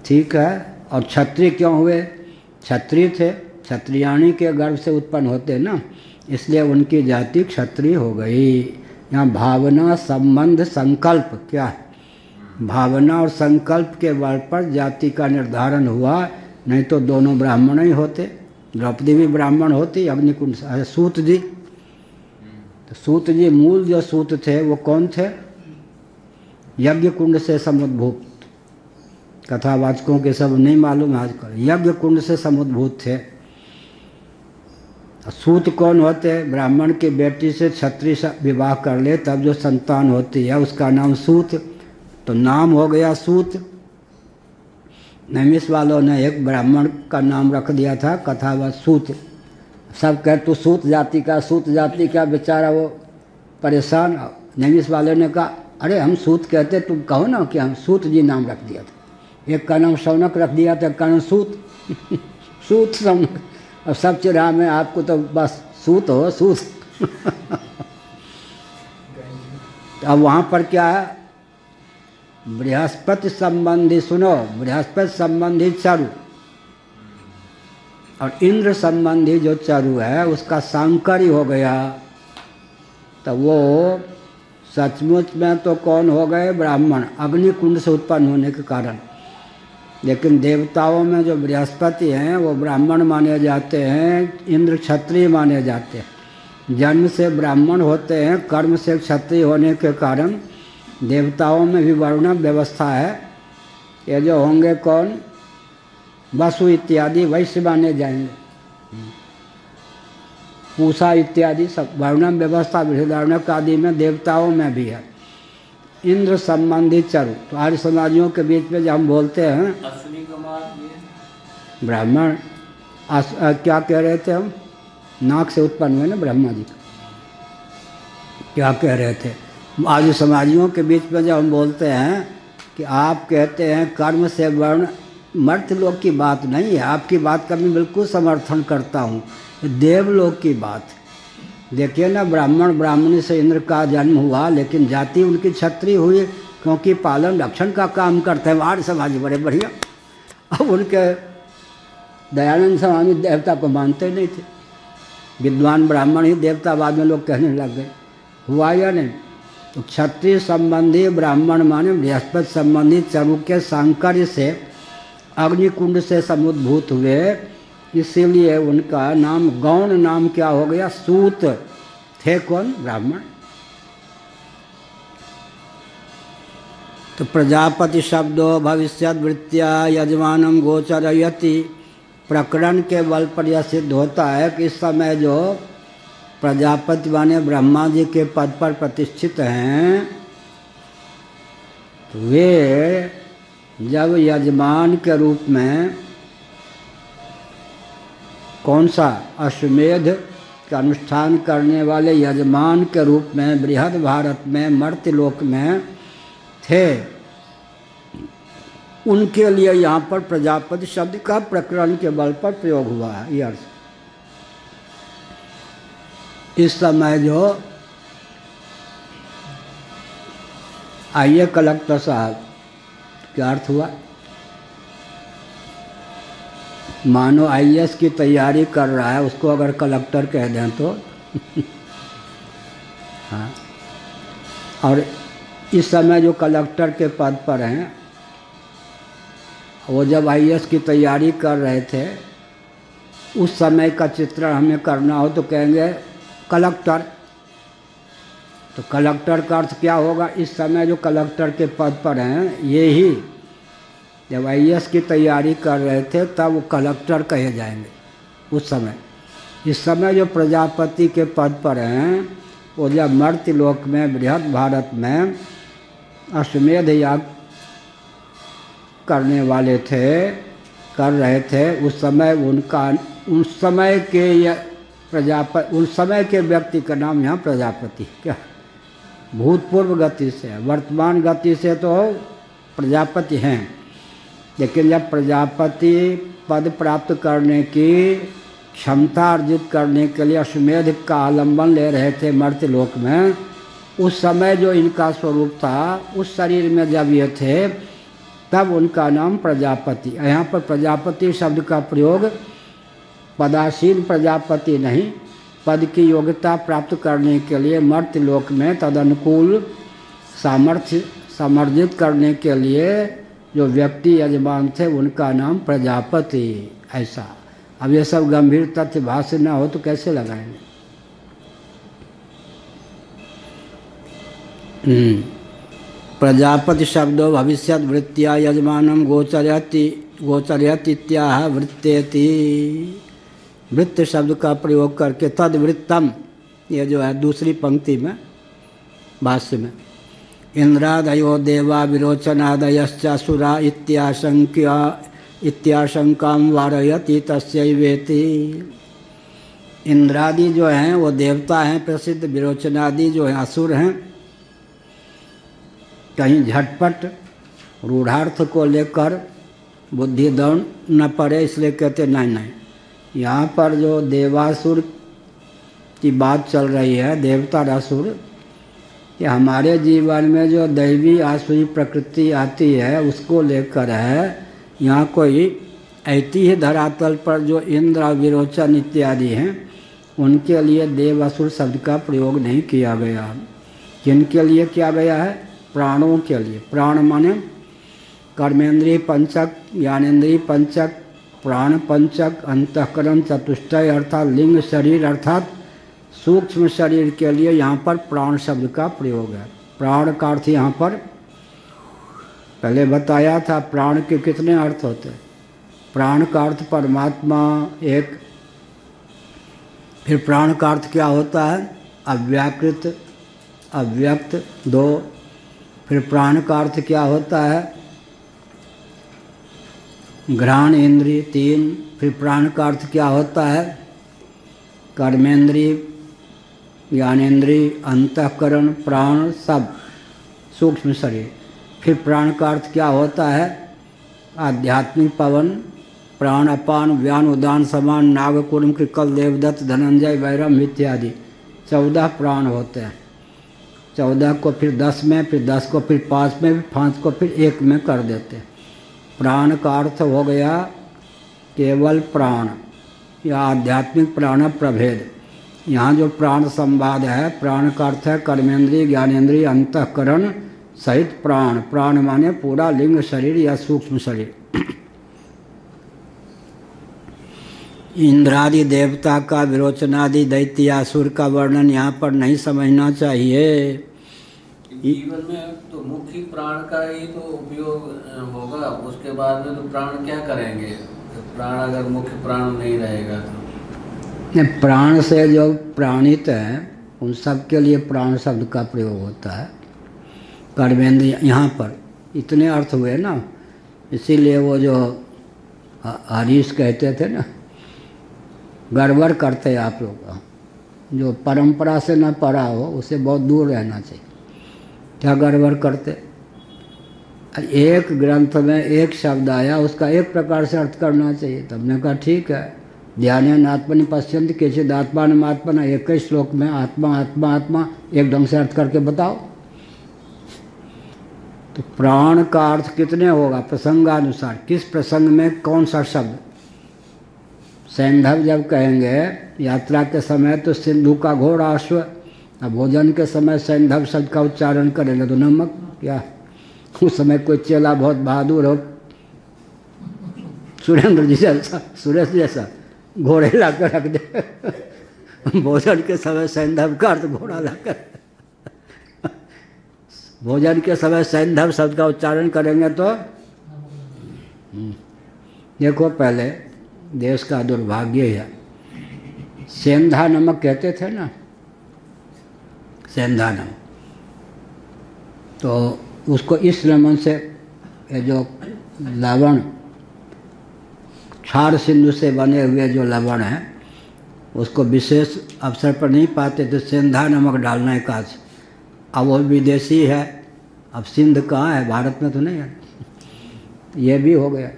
S1: ठीक है। और क्षत्रिय क्यों हुए? क्षत्रिय थे, क्षत्रियाणी के गर्भ से उत्पन्न होते ना, इसलिए उनकी जाति क्षत्रिय हो गई। यहाँ भावना संबंध संकल्प क्या है? भावना और संकल्प के बल पर जाति का निर्धारण हुआ, नहीं तो दोनों ब्राह्मण ही होते। द्रौपदी भी ब्राह्मण होती, अग्निकुंड सूत जी। तो सूत जी मूल जो सूत थे वो कौन थे? यज्ञ कुंड से समुद्भूत। कथावाचकों के सब नहीं मालूम आजकल, यज्ञ कुंड से समुद्भूत थे। सूत कौन होते? ब्राह्मण की बेटी से क्षत्रिय विवाह कर ले तब जो संतान होती है उसका नाम सूत, तो नाम हो गया सूत। नैमिष वालों ने एक ब्राह्मण का नाम रख दिया था कथावत सूत। सब कह तू सूत जाति का, सूत जाति का, बेचारा वो परेशान। नैमिष वालों ने कहा अरे हम सूत कहते, तुम कहो ना कि हम सूत जी नाम रख दिया था। एक का नाम शौनक रख दिया था, एक का नाम सूत सूत शौनक। अब सब चिढ़ा में आपको तो बस सूत हो सूत अब वहाँ पर क्या है? बृहस्पति संबंधी, सुनो, बृहस्पति संबंधी चरु और इंद्र संबंधी जो चरु है उसका सांकर्य हो गया, तो वो सचमुच में तो कौन हो गए? ब्राह्मण, अग्निकुंड से उत्पन्न होने के कारण। लेकिन देवताओं में जो बृहस्पति हैं वो ब्राह्मण माने जाते हैं, इंद्र क्षत्रिय माने जाते हैं। जन्म से ब्राह्मण होते हैं, कर्म से क्षत्रिय होने के कारण देवताओं में भी वर्ण व्यवस्था है। ये जो होंगे कौन? वसु इत्यादि वैश्य माने जाएंगे, पूषा इत्यादि सब वर्ण व्यवस्था बृहदारण्यक आदि में देवताओं में भी है। इंद्र संबंधी चरु, तो आर्य समाजियों के बीच में जब हम बोलते हैं ब्राह्मण, क्या कह रहे थे हम? नाक से उत्पन्न हुए ना ब्रह्मा जी, क्या कह रहे थे? आर्य समाजियों के बीच में जब हम बोलते हैं कि आप कहते हैं कर्म से वर्ण, मर्त्यलोक की बात नहीं है, आपकी बात का मैं बिल्कुल समर्थन करता हूँ, देवलोक की बात। देखिए ना, ब्राह्मण ब्राह्मणी से इंद्र का जन्म हुआ, लेकिन जाति उनकी क्षत्रिय हुई, क्योंकि पालन रक्षण का काम करते हैं। आर्य समाज बड़े बढ़िया। अब उनके दयानंद स्वामी देवता को मानते नहीं थे, विद्वान ब्राह्मण ही देवता बाद में लोग कहने लग गए। हुआ या नहीं? तो क्षत्रिय संबंधी ब्राह्मण माने बृहस्पति संबंधी चरु के सांकर्य से अग्निकुंड से समुद्भूत हुए, इसीलिए उनका नाम गौण नाम क्या हो गया? सूत। थे कौन? ब्राह्मण। तो प्रजापति शब्दों भविष्यत वृत्तिया यजमानम गोचरयति, प्रकरण के बल पर यह सिद्ध होता है कि इस समय जो प्रजापति माने ब्रह्मा जी के पद पर प्रतिष्ठित हैं, वे जब यजमान के रूप में कौन सा? अश्वमेध का अनुष्ठान करने वाले यजमान के रूप में बृहद भारत में मर्त्यलोक में थे, उनके लिए यहाँ पर प्रजापति शब्द का प्रकरण के बल पर प्रयोग हुआ है। यह अर्थ इस समय जो आइए कलेक्टर साहब, क्या अर्थ हुआ? मानो आईएएस की तैयारी कर रहा है, उसको अगर कलेक्टर कह दें तो हाँ। और इस समय जो कलेक्टर के पद पर हैं, वो जब आईएएस की तैयारी कर रहे थे, उस समय का चित्रण हमें करना हो तो कहेंगे कलेक्टर, तो कलेक्टर का अर्थ क्या होगा? इस समय जो कलेक्टर के पद पर हैं, ये ही जब IAS की तैयारी कर रहे थे तब वो कलेक्टर कहे जाएंगे उस समय। इस समय जो प्रजापति के पद पर हैं, वो जब मर्त्यलोक में बृहद भारत में अश्वमेध याग करने वाले थे, कर रहे थे, उस समय उनका, उस समय के उस समय के व्यक्ति का नाम यहाँ प्रजापति। क्या भूतपूर्व गति से, वर्तमान गति से तो प्रजापति हैं, लेकिन जब प्रजापति पद प्राप्त करने की क्षमता अर्जित करने के लिए अश्वमेध का आलंबन ले रहे थे मर्त्यलोक में, उस समय जो इनका स्वरूप था, उस शरीर में जब ये थे, तब उनका नाम प्रजापति। यहाँ पर प्रजापति शब्द का प्रयोग पदासीन प्रजापति नहीं, पद की योग्यता प्राप्त करने के लिए मर्त्यलोक में तदनुकूल सामर्थ्य समर्जित करने के लिए जो व्यक्ति यजमान थे, उनका नाम प्रजापति। ऐसा अब ये सब गंभीर तथ्य भाष्य न हो तो कैसे लगाएंगे? प्रजापति शब्दों भविष्यत वृत्तिया यजमानम गोचर्यति इत्याह वृत्तेति। वृत्त शब्द का प्रयोग करके तद वृत्तम, ये जो है दूसरी पंक्ति में भाष्य में, इंद्रादयो देवा विरोचनादयश्चासुरा इत्याशंकाम वारयति तस्यैवेति। इंद्रादि जो हैं वो देवता हैं प्रसिद्ध, विरोचनादि जो हैं असुर हैं। कहीं झटपट रूढ़ार्थ को लेकर बुद्धि दौड़ न पड़े, इसलिए कहते नहीं। यहाँ पर जो देवासुर की बात चल रही है, देवता असुर, कि हमारे जीवन में जो दैवी आसुरी प्रकृति आती है उसको लेकर है। यहाँ कोई ऐतिह्य धरातल पर जो इंद्र विरोचन इत्यादि हैं, उनके लिए देव असुर शब्द का प्रयोग नहीं किया गया। किनके लिए किया गया है? प्राणों के लिए। प्राण माने कर्मेंद्रिय पंचक, ज्ञानेंद्रिय पंचक, प्राण पंचक, अंतःकरण चतुष्टय अर्थात लिंग शरीर अर्थात सूक्ष्म शरीर के लिए यहाँ पर प्राण शब्द का प्रयोग है। प्राण का अर्थ यहाँ पर पहले बताया था, प्राण के कितने अर्थ होते हैं? प्राण का अर्थ परमात्मा एक, फिर प्राण का अर्थ क्या होता है? अव्याकृत अव्यक्त दो, फिर प्राण का अर्थ क्या होता है? घ्राण इंद्रिय तीन, फिर प्राण का अर्थ क्या होता है? कर्मेंद्रिय, ज्ञानेंद्रिय, अंतःकरण, प्राण सब सूक्ष्म शरीर। फिर प्राण का अर्थ क्या होता है? आध्यात्मिक पवन, प्राण अपान व्यान उदान समान नागकुर्म कृकल देवदत्त धनंजय वैरम इत्यादि 14 प्राण होते हैं। 14 को फिर 10 में, फिर 10 को फिर 5 में, फिर 5 को फिर 1 में कर देते हैं। प्राण का अर्थ हो गया केवल प्राण या आध्यात्मिक प्राण प्रभेद। यहाँ जो प्राण संवाद है, प्राण का अर्थ है कर्मेंद्रिय, ज्ञानेंद्रिय, अंतःकरण सहित प्राण। प्राण माने पूरा लिंग शरीर या सूक्ष्म शरीर। इंद्रादि देवता का, विरोचनादि दैत्यासुर का वर्णन यहाँ पर नहीं समझना चाहिए।
S2: जीवन में तो मुख्य प्राण का ही तो उपयोग होगा, उसके बाद में तो प्राण क्या करेंगे? प्राण अगर मुख्य प्राण नहीं रहेगा तो
S1: प्राण से जो प्राणित हैं उन सब के लिए प्राण शब्द का प्रयोग होता है। कर्मेंद्रिय यहाँ पर इतने अर्थ हुए ना, इसीलिए वो जो हरीश कहते थे ना, गड़बड़ करते आप लोग, जो परंपरा से न पढ़ा हो उसे बहुत दूर रहना चाहिए। क्या गड़बड़ करते? एक ग्रंथ में एक शब्द आया, उसका एक प्रकार से अर्थ करना चाहिए। तब हमने कहा ठीक है, ध्यान आत्मनि पश्यंत केचिद आत्मान आत्मना, एक ही श्लोक में आत्मा आत्मा आत्मा एक ढंग से अर्थ करके बताओ। तो प्राण का अर्थ कितने होगा? प्रसंगानुसार, किस प्रसंग में कौन सा शब्द। सैंधव जब कहेंगे यात्रा के समय तो सिंधु का घोड़ा अश्व, अब भोजन के समय सैंधव शब्द का उच्चारण करेंगे तो नमक क्या। उस समय कोई चेला बहुत बहादुर हो, सुरेंद्र जी जैसा, सुरेश जैसा घोड़े ला कर रख दे भोजन के समय सैंधव का अर्थ घोड़ा लाकर, भोजन के समय सैंधव शब्द का उच्चारण करेंगे तो देखो, पहले देश का दुर्भाग्य है, सेंधा नमक कहते थे ना, सेंधा नमक, तो उसको इस नमन से ये जो लवण क्षार सिंधु से बने हुए जो लवण है उसको विशेष अवसर पर नहीं पाते तो सेंधा नमक डालना एक आज। अब वो विदेशी है, अब सिंध कहाँ है, भारत में तो नहीं है, ये भी हो गया।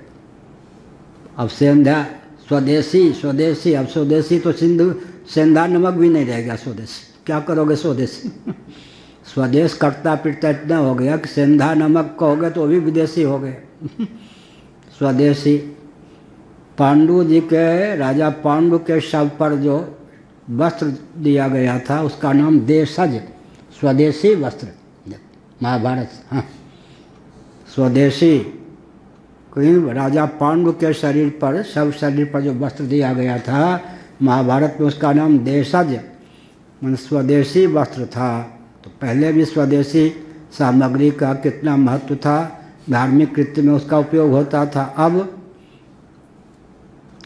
S1: अब सेंधा स्वदेशी, स्वदेशी, अब स्वदेशी तो सिंधु सेंधा नमक भी नहीं रहेगा स्वदेशी, क्या करोगे स्वदेशी। स्वदेश कटता पिटता इतना हो गया कि सेंधा नमक कहोगे तो वो भी विदेशी हो गए। स्वदेशी, पांडु जी के, राजा पांडु के शव पर जो वस्त्र दिया गया था उसका नाम देशज, स्वदेशी वस्त्र, महाभारत। हाँ, स्वदेशी, राजा पांडु के शरीर पर, शव शरीर पर जो वस्त्र दिया गया था महाभारत में उसका नाम देशज, मन स्वदेशी वस्त्र था। तो पहले भी स्वदेशी सामग्री का कितना महत्व था, धार्मिक कृत्य में उसका उपयोग होता था। अब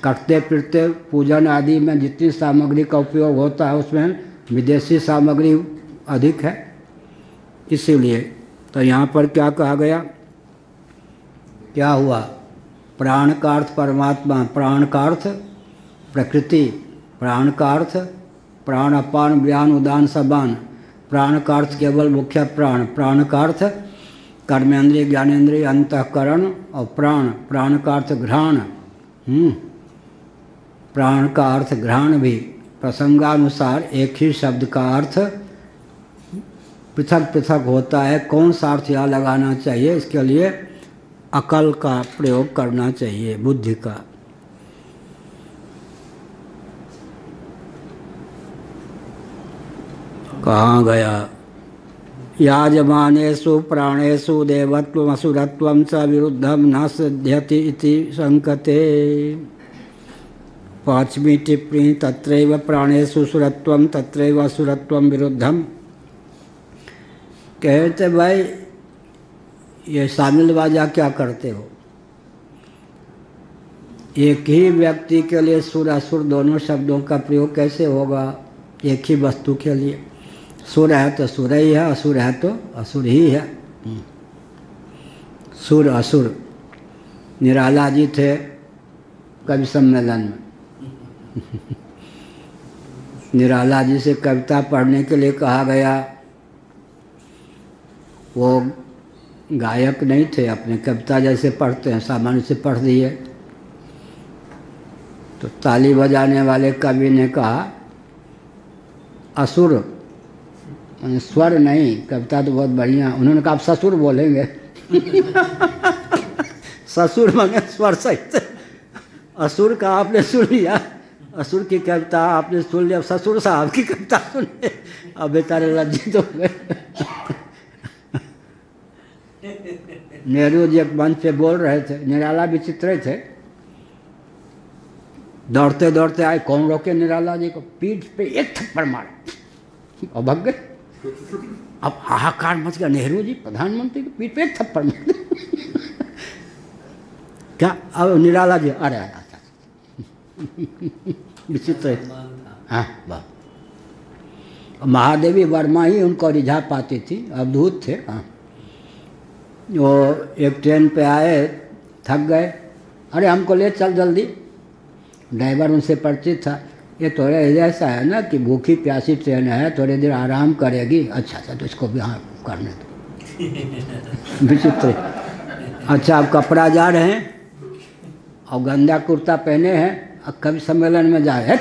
S1: कटते पिटते पूजन आदि में जितनी सामग्री का उपयोग होता है उसमें विदेशी सामग्री अधिक है। इसीलिए तो यहाँ पर क्या कहा गया, क्या हुआ, प्राण का अर्थ परमात्मा, प्राण का अर्थ प्रकृति, प्राण का अर्थ प्राण अपान व्यान उदान सबान, प्राण का अर्थ केवल मुख्य प्राण, प्राण का अर्थ कर्मेंद्रिय ज्ञानेंद्रिय अंतःकरण, और प्राण, प्राण का अर्थ घ्राण, प्राण का अर्थ घ्राण भी। प्रसंगानुसार एक ही शब्द का अर्थ पृथक पृथक होता है, कौन सा अर्थ यहाँ लगाना चाहिए, इसके लिए अकल का प्रयोग करना चाहिए, बुद्धि का। कहाँ गया, याजमानेषु प्राणेषु देवत्वम् असुरत्वं च विरुद्धं न सिद्ध्यति इति शंकते। पांचवी टिप्पणी, तत्रैव प्राणेषु सुरत्वं तत्रैव असुरत्वं विरुद्धम। कहते भाई ये शामिल बाजा क्या करते हो, एक ही व्यक्ति के लिए सुर असुर दोनों शब्दों का प्रयोग कैसे होगा, एक ही वस्तु के लिए। सुर है तो सुर ही है, असुर है तो असुर ही है। सुर असुर, निराला जी थे कवि सम्मेलन में, निराला जी से कविता पढ़ने के लिए कहा गया, वो गायक नहीं थे, अपने कविता जैसे पढ़ते हैं सामान्य से पढ़ दिए। तो ताली बजाने वाले कवि ने कहा असुर, स्वर नहीं, कविता तो बहुत बढ़िया। उन्होंने कहा आप ससुर बोलेंगे। ससुर माने स्वर सहित, असुर का आपने सुन लिया, असुर की कविता आपने सुन लिया, ससुर साहब की कविता सुनिए, अब बेचारे लज्जित हो गए। नेहरू जी एक मंच पे बोल रहे थे, निराला विचित्र थे, दौड़ते दौड़ते आए, कौन रोके निराला जी को, पीठ पे एक थप्पड़ मारा और भाग गए। अब हाहाकार मच गया, नेहरू जी प्रधानमंत्री की पीठ पे एक थप्पड़ मार क्या, अब निराला जी अरे अच्छा विचित्र। हाँ वाह, महादेवी वर्मा ही उनको रिझा पाती थी, अद्भुत थे। हाँ, वो एक ट्रेन पे आए, थक गए, अरे हमको ले चल जल्दी। ड्राइवर उनसे परिचित था, ये थोड़ा ऐसा है ना कि भूखी प्यासी ट्रेन है, थोड़ी देर आराम करेगी। अच्छा तो इसको भी हाँ करने दो। विचित्र। अच्छा अब कपड़ा जा रहे हैं और गंदा कुर्ता पहने हैं, अब कवि सम्मेलन में जा रहे,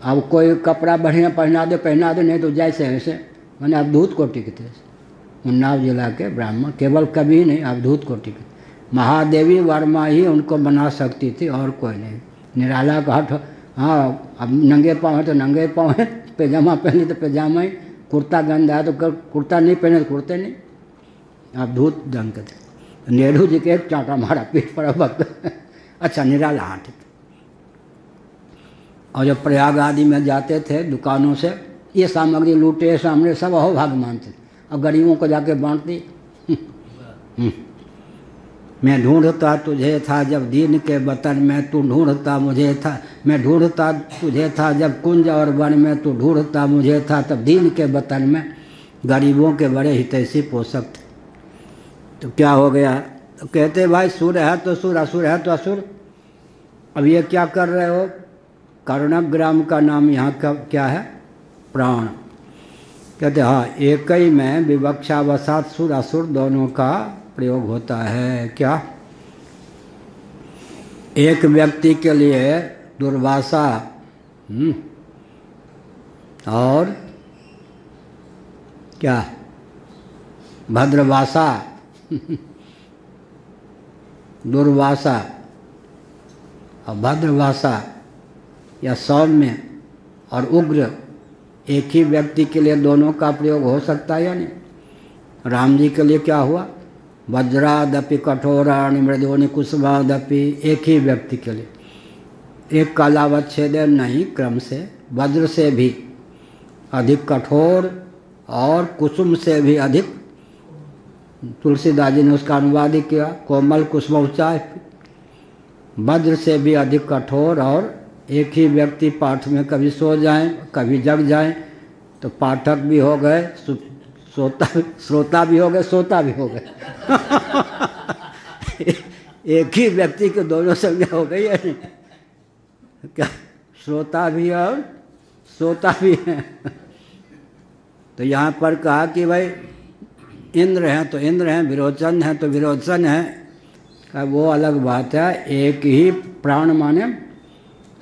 S1: अब कोई कपड़ा बढ़िया पहना दे, नहीं तो जैसे ऐसे। मैंने अवधूत कोटि के थे, उन्नाव जिला के ब्राह्मण, केवल कवि नहीं अवधूत कोटि के। महादेवी वर्मा ही उनको बना सकती थी और कोई नहीं। निराला का हट, हाँ अब नंगे पाँव है तो नंगे पाँव है, पैजामा पहने तो पैजामा ही, कुर्ता गंदा है तो कुर्ता नहीं पहने तो कुर्ते नहीं। अवधूत ढंग के थे। नेहरू जी के एक चांटा मारा पीठ पर वक्त। अच्छा निराला, हाँ ठीक। और जब प्रयाग आदि में जाते थे दुकानों से ये सामग्री लूटे सामने सब अहो भाग मानते और गरीबों को जाके बांटती। मैं ढूंढता तुझे था जब दीन के वतन में, तू ढूंढता मुझे था, मैं ढूंढता तुझे था जब कुंज और वन में, तू ढूंढता मुझे था तब दीन के वतन में। गरीबों के बड़े हितैषी पोषक थे। तो क्या हो गया, तो कहते भाई सुर है तो सुर, असुर है तो असुर। अब ये क्या कर रहे हो, कर्णग्राम का नाम यहाँ का क्या है, प्राण। कहते हाँ, एक ही में विवक्षावसात सुर असुर दोनों का प्रयोग होता है। क्या, एक व्यक्ति के लिए दुर्वासा और क्या भद्रवासा दुर्वासा और भद्रवासा या सौम्य और उग्र एक ही व्यक्ति के लिए दोनों का प्रयोग हो सकता है या नहीं। राम जी के लिए क्या हुआ, वज्रादपि कठोराणि मृदोनि कुसुमादपि, एक ही व्यक्ति के लिए, एक कालावच्छेदन नहीं, क्रम से वज्र से भी अधिक कठोर और कुसुम से भी अधिक, तुलसीदास जी ने उसका अनुवाद ही किया, कोमल कुसुमौचाय, वज्र से भी अधिक कठोर। और एक ही व्यक्ति पाठ में कभी सो जाएं कभी जग जाएं तो पाठक भी हो गए, श्रोता भी हो गए, सोता भी हो गए। एक ही व्यक्ति के दोनों संज्ञा हो गई है, क्या श्रोता भी और सोता भी है। तो यहाँ पर कहा कि भाई इंद्र हैं तो इंद्र हैं, विरोचन हैं तो विरोचन हैं, वो अलग बात है। एक ही प्राण माने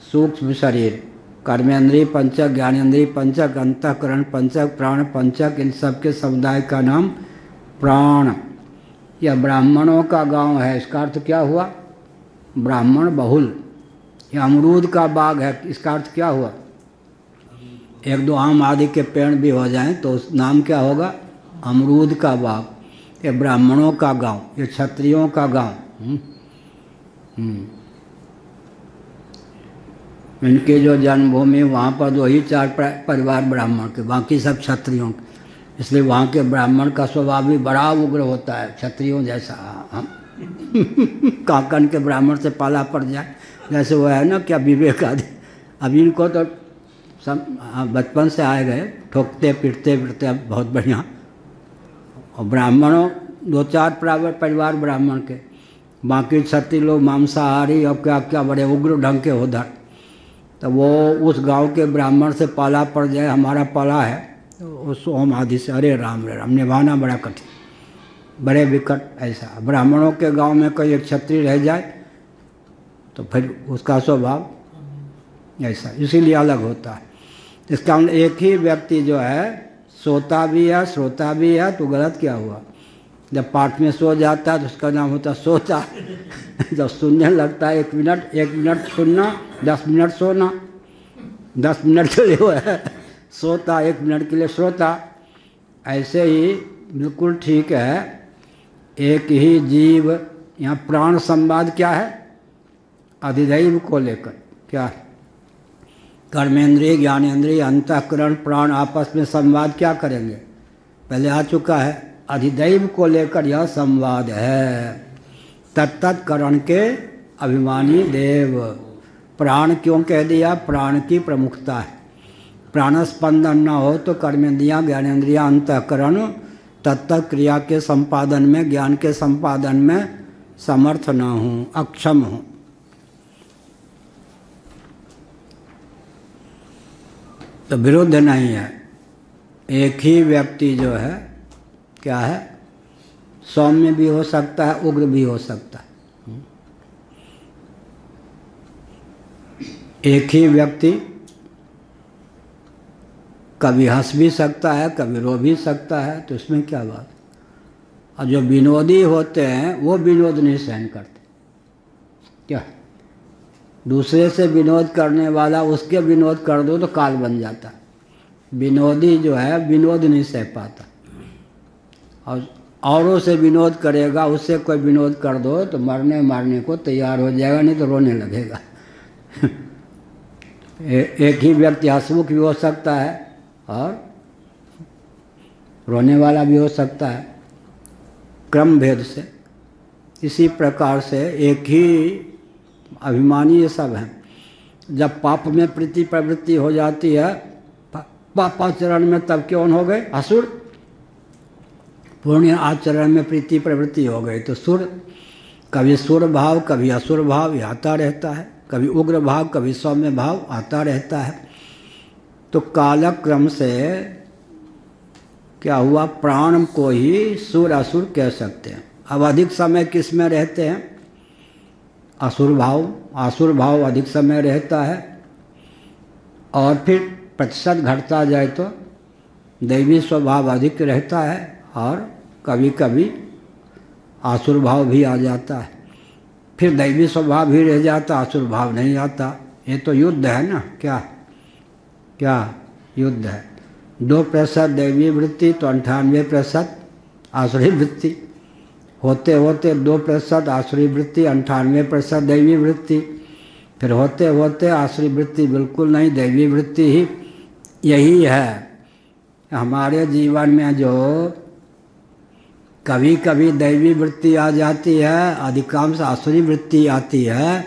S1: सूक्ष्म शरीर, कर्मेंद्रीय पंचक, ज्ञानेंद्रीय पंचक, अंतःकरण पंचक, प्राण पंचक, इन सब के समुदाय का नाम प्राण। यह ब्राह्मणों का गांव है, इसका अर्थ क्या हुआ, ब्राह्मण बहुल। यह अमरूद का बाग है, इसका अर्थ क्या हुआ, एक दो आम आदि के पेड़ भी हो जाएं तो उस नाम क्या होगा, अमरूद का बाग। ये ब्राह्मणों का गांव, ये क्षत्रियों का गांव। इनकी जो जन्मभूमि वहाँ पर 2 ही 4 परिवार ब्राह्मण के, बाकी सब क्षत्रियों के, इसलिए वहाँ के ब्राह्मण का स्वभाव भी बड़ा उग्र होता है, क्षत्रियों जैसा। हम काकन के ब्राह्मण से पाला पड़ जाए, जैसे वो है ना क्या विवेक आदि। अब इनको तो सब बचपन से आए गए, ठोकते पीटते फिरते, अब बहुत बढ़िया। और ब्राह्मणों 2-4 परिवार ब्राह्मण के, बाकी क्षत्रिय लोग मांसाहारी और क्या क्या बड़े उग्र ढंग के उधर। तो वो उस गांव के ब्राह्मण से पाला पड़ जाए, हमारा पाला है तो उस ओम आदि से अरे राम निभाना बड़ा कठिन, बड़े विकट। ऐसा ब्राह्मणों के गांव में कोई एक क्षत्रिय रह जाए तो फिर उसका स्वभाव ऐसा, इसीलिए अलग होता है। इसका मतलब एक ही व्यक्ति जो है सोता भी है श्रोता भी है, तो गलत क्या हुआ, जब पाठ में सो जाता है तो उसका नाम होता है सोता। जब सुनने लगता है 1 मिनट सुनना, 10 मिनट सोना, 10 मिनट के लिए वो है सोता, 1 मिनट के लिए श्रोता। ऐसे ही बिल्कुल ठीक है, एक ही जीव। यहाँ प्राण संवाद क्या है, अधिदैव को लेकर, क्या है, कर्मेंद्रिय ज्ञानेंद्रिय अंतःकरण प्राण आपस में संवाद क्या करेंगे, पहले आ चुका है। अधिदैव को लेकर यह संवाद है, तत्तत्करण के अभिमानी देव। प्राण क्यों कह दिया, प्राण की प्रमुखता है। प्राण स्पंदन न हो तो कर्मेंद्रियाँ ज्ञानेंद्रियाँ अंतःकरण तत्त क्रिया के संपादन में, ज्ञान के संपादन में समर्थ न हूँ, अक्षम हूँ। तो विरुद्ध नहीं है, एक ही व्यक्ति जो है क्या है, सौम्य भी हो सकता है, उग्र भी हो सकता है। एक ही व्यक्ति कभी हंस भी सकता है, कभी रो भी सकता है, तो इसमें क्या बात। और जो विनोदी होते हैं वो विनोद नहीं सहन करते, क्या दूसरे से विनोद करने वाला उसके विनोद कर दो तो काल बन जाता। विनोदी जो है विनोद नहीं सह पाता, और औरों से विनोद करेगा, उससे कोई विनोद कर दो तो मरने मारने को तैयार हो जाएगा, नहीं तो रोने लगेगा। एक ही व्यक्ति हंसमुख भी हो सकता है और रोने वाला भी हो सकता है, क्रम भेद से। इसी प्रकार से एक ही अभिमानी ये सब हैं। जब पाप में प्रीति प्रवृत्ति हो जाती है पापाचरण में, तब कौन हो गए? असुर। पुण्य आचरण में प्रीति प्रवृत्ति हो गई तो सुर। कभी सुर भाव कभी असुर भाव आता रहता है, कभी उग्र भाव कभी सौम्य भाव आता रहता है। तो कालक्रम से क्या हुआ? प्राण को ही सुर असुर कह सकते हैं। अब अधिक समय किस में रहते हैं? असुर भाव। आसुर भाव अधिक समय रहता है और फिर प्रतिशत घटता जाए तो दैवी स्वभाव अधिक रहता है और कभी कभी आसुर भाव भी आ जाता है। फिर दैवी स्वभाव भी रह जाता, आसुर भाव नहीं आता। ये तो युद्ध है ना। क्या क्या युद्ध है? 2% दैवी वृत्ति तो 98% आसुरी वृत्ति। होते होते 2% आसुरी वृत्ति, 98% दैवी वृत्ति। फिर होते होते आसुरी वृत्ति बिल्कुल नहीं, दैवी वृत्ति ही। यही है हमारे जीवन में जो कभी कभी दैवी वृत्ति आ जाती है, अधिकांश आसुरी वृत्ति आती है।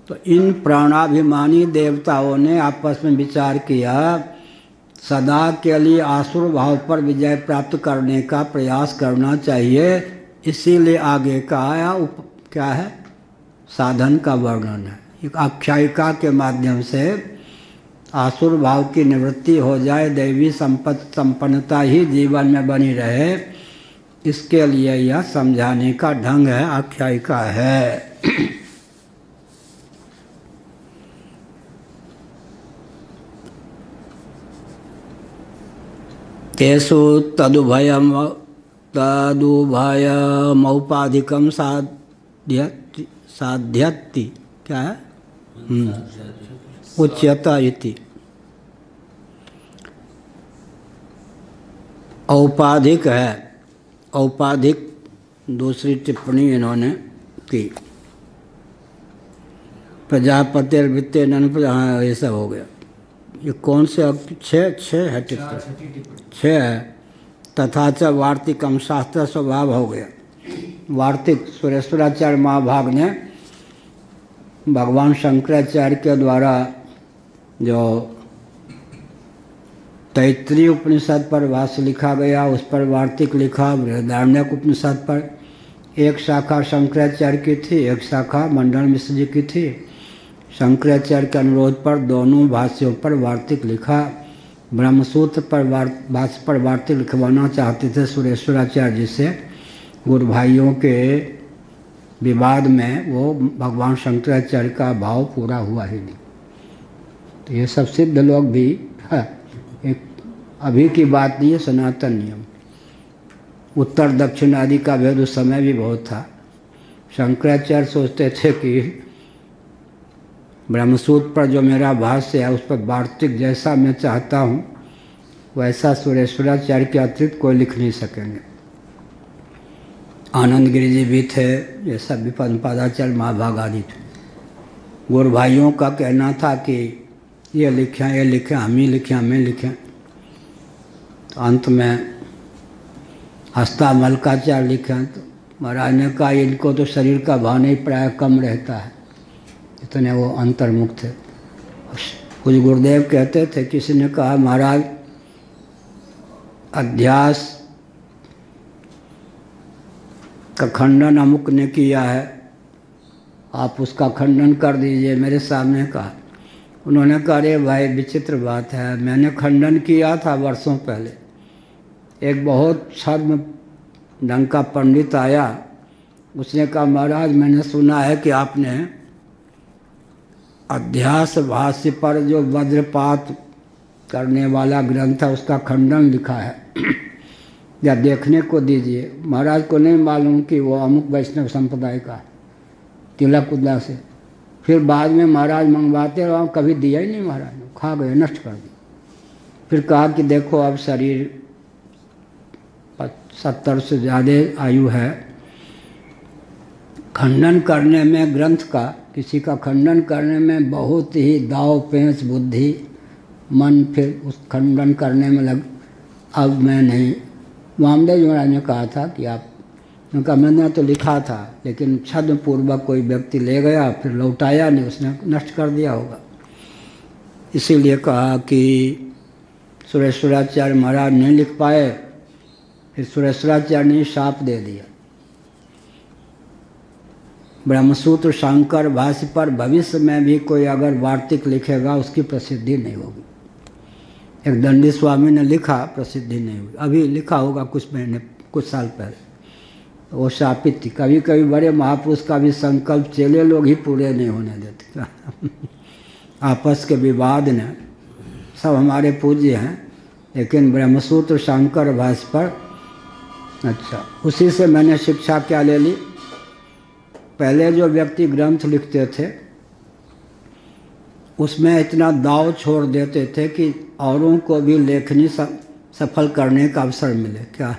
S1: तो इन प्राणाभिमानी देवताओं ने आपस में विचार किया, सदा के लिए आसुर भाव पर विजय प्राप्त करने का प्रयास करना चाहिए। इसीलिए आगे का आया क्या है? साधन का वर्णन है। एक आख्यायिका के माध्यम से आसुर भाव की निवृत्ति हो जाए, दैवी संपन्नता ही जीवन में बनी रहे, इसके लिए यह समझाने का ढंग है, आख्यायिका है। तेषु तदुभयमौपाधिकं साध्यति क्या है? उच्यता इति। औपाधिक है। औपाधिक दूसरी टिप्पणी इन्होंने की। प्रजापतिर्वित्ते नन, हाँ ये सब हो गया। ये कौन से? 6 है टिप्पणी, 6 है। तथा च वार्तिकम शास्त्र स्वभाव हो गया। वार्तिक सुरेश्वराचार्य महाभाग ने भगवान शंकराचार्य के द्वारा जो तैत्रीय उपनिषद पर भाष्य लिखा गया, उस पर वार्तिक लिखा। बृहदारण्यक उपनिषद पर एक शाखा शंकराचार्य की थी, एक शाखा मंडन मिश्र जी की थी। शंकराचार्य के अनुरोध पर दोनों भाष्यों पर वार्तिक लिखा। ब्रह्मसूत्र पर भाष्य पर वार्तिक लिखवाना चाहते थे सुरेश्वराचार्य जी से। गुरु भाइयों के विवाद में वो भगवान शंकराचार्य का भाव पूरा हुआ ही नहीं। तो ये सब सिद्ध लोग भी है, एक अभी की बात नहीं है, सनातन नियम। उत्तर दक्षिण आदि का भेद उस समय भी बहुत था। शंकराचार्य सोचते थे कि ब्रह्मसूत्र पर जो मेरा भाष्य है उस पर वार्तिक जैसा मैं चाहता हूँ वैसा सुरेश्वराचार्य के अतिरिक्त कोई लिख नहीं सकेंगे। आनंद गिरि जी भी थे, ये सब भी पद्मपादाचार्य महाभाग आदि थे। गुरु भाइयों का कहना था कि ये लिखें, हम ही लिखें, हमें लिखें। तो अंत में हस्तामलकाचार्य लिखें। तो महाराज ने कहा इनको तो शरीर का भान ही प्राय कम रहता है, इतने वो अंतर्मुख थे। कुछ गुरुदेव कहते थे, किसी ने कहा महाराज अध्यास का खंडन अमुक ने किया है, आप उसका खंडन कर दीजिए। मेरे सामने कहा। उन्होंने कहा अरे भाई विचित्र बात है, मैंने खंडन किया था वर्षों पहले। एक बहुत छद्म ढंग का पंडित आया, उसने कहा महाराज मैंने सुना है कि आपने अध्यास भाष्य पर जो वज्रपात करने वाला ग्रंथ है उसका खंडन लिखा है, या देखने को दीजिए। महाराज को नहीं मालूम कि वो अमुक वैष्णव संप्रदाय का, तिलक उद्दा से। फिर बाद में महाराज मंगवाते रहो, कभी दिया ही नहीं महाराज ने, खा गए, नष्ट कर दिया। फिर कहा कि देखो अब शरीर 70 से ज़्यादा आयु है, खंडन करने में ग्रंथ का किसी का खंडन करने में बहुत ही दाव पेंच बुद्धि मन फिर उस खंडन करने में लग। अब मैं नहीं, वामदेव जी महाराज ने कहा था कि आप, उनका मैंने तो लिखा था लेकिन छद्म पूर्वक कोई व्यक्ति ले गया फिर लौटाया नहीं, उसने नष्ट कर दिया होगा। इसीलिए कहा कि सुरेश्वराचार्य महाराज नहीं लिख पाए, फिर सुरेश्वराचार्य ने शाप दे दिया। ब्रह्मसूत्र शंकर भाष्य पर भविष्य में भी कोई अगर वार्तिक लिखेगा उसकी प्रसिद्धि नहीं होगी। एक दंडी स्वामी ने लिखा, प्रसिद्धि नहीं हुई। अभी लिखा होगा कुछ महीने कुछ साल पहले, वो शापित थी। कभी कभी बड़े महापुरुष का भी संकल्प चेले लोग ही पूरे नहीं होने देते आपस के विवाद ने, सब हमारे पूज्य हैं लेकिन ब्रह्मसूत्र शंकर भाष्य पर, अच्छा उसी से मैंने शिक्षा क्या ले ली। पहले जो व्यक्ति ग्रंथ लिखते थे उसमें इतना दाव छोड़ देते थे कि औरों को भी लेखनी सफल करने का अवसर मिले। क्या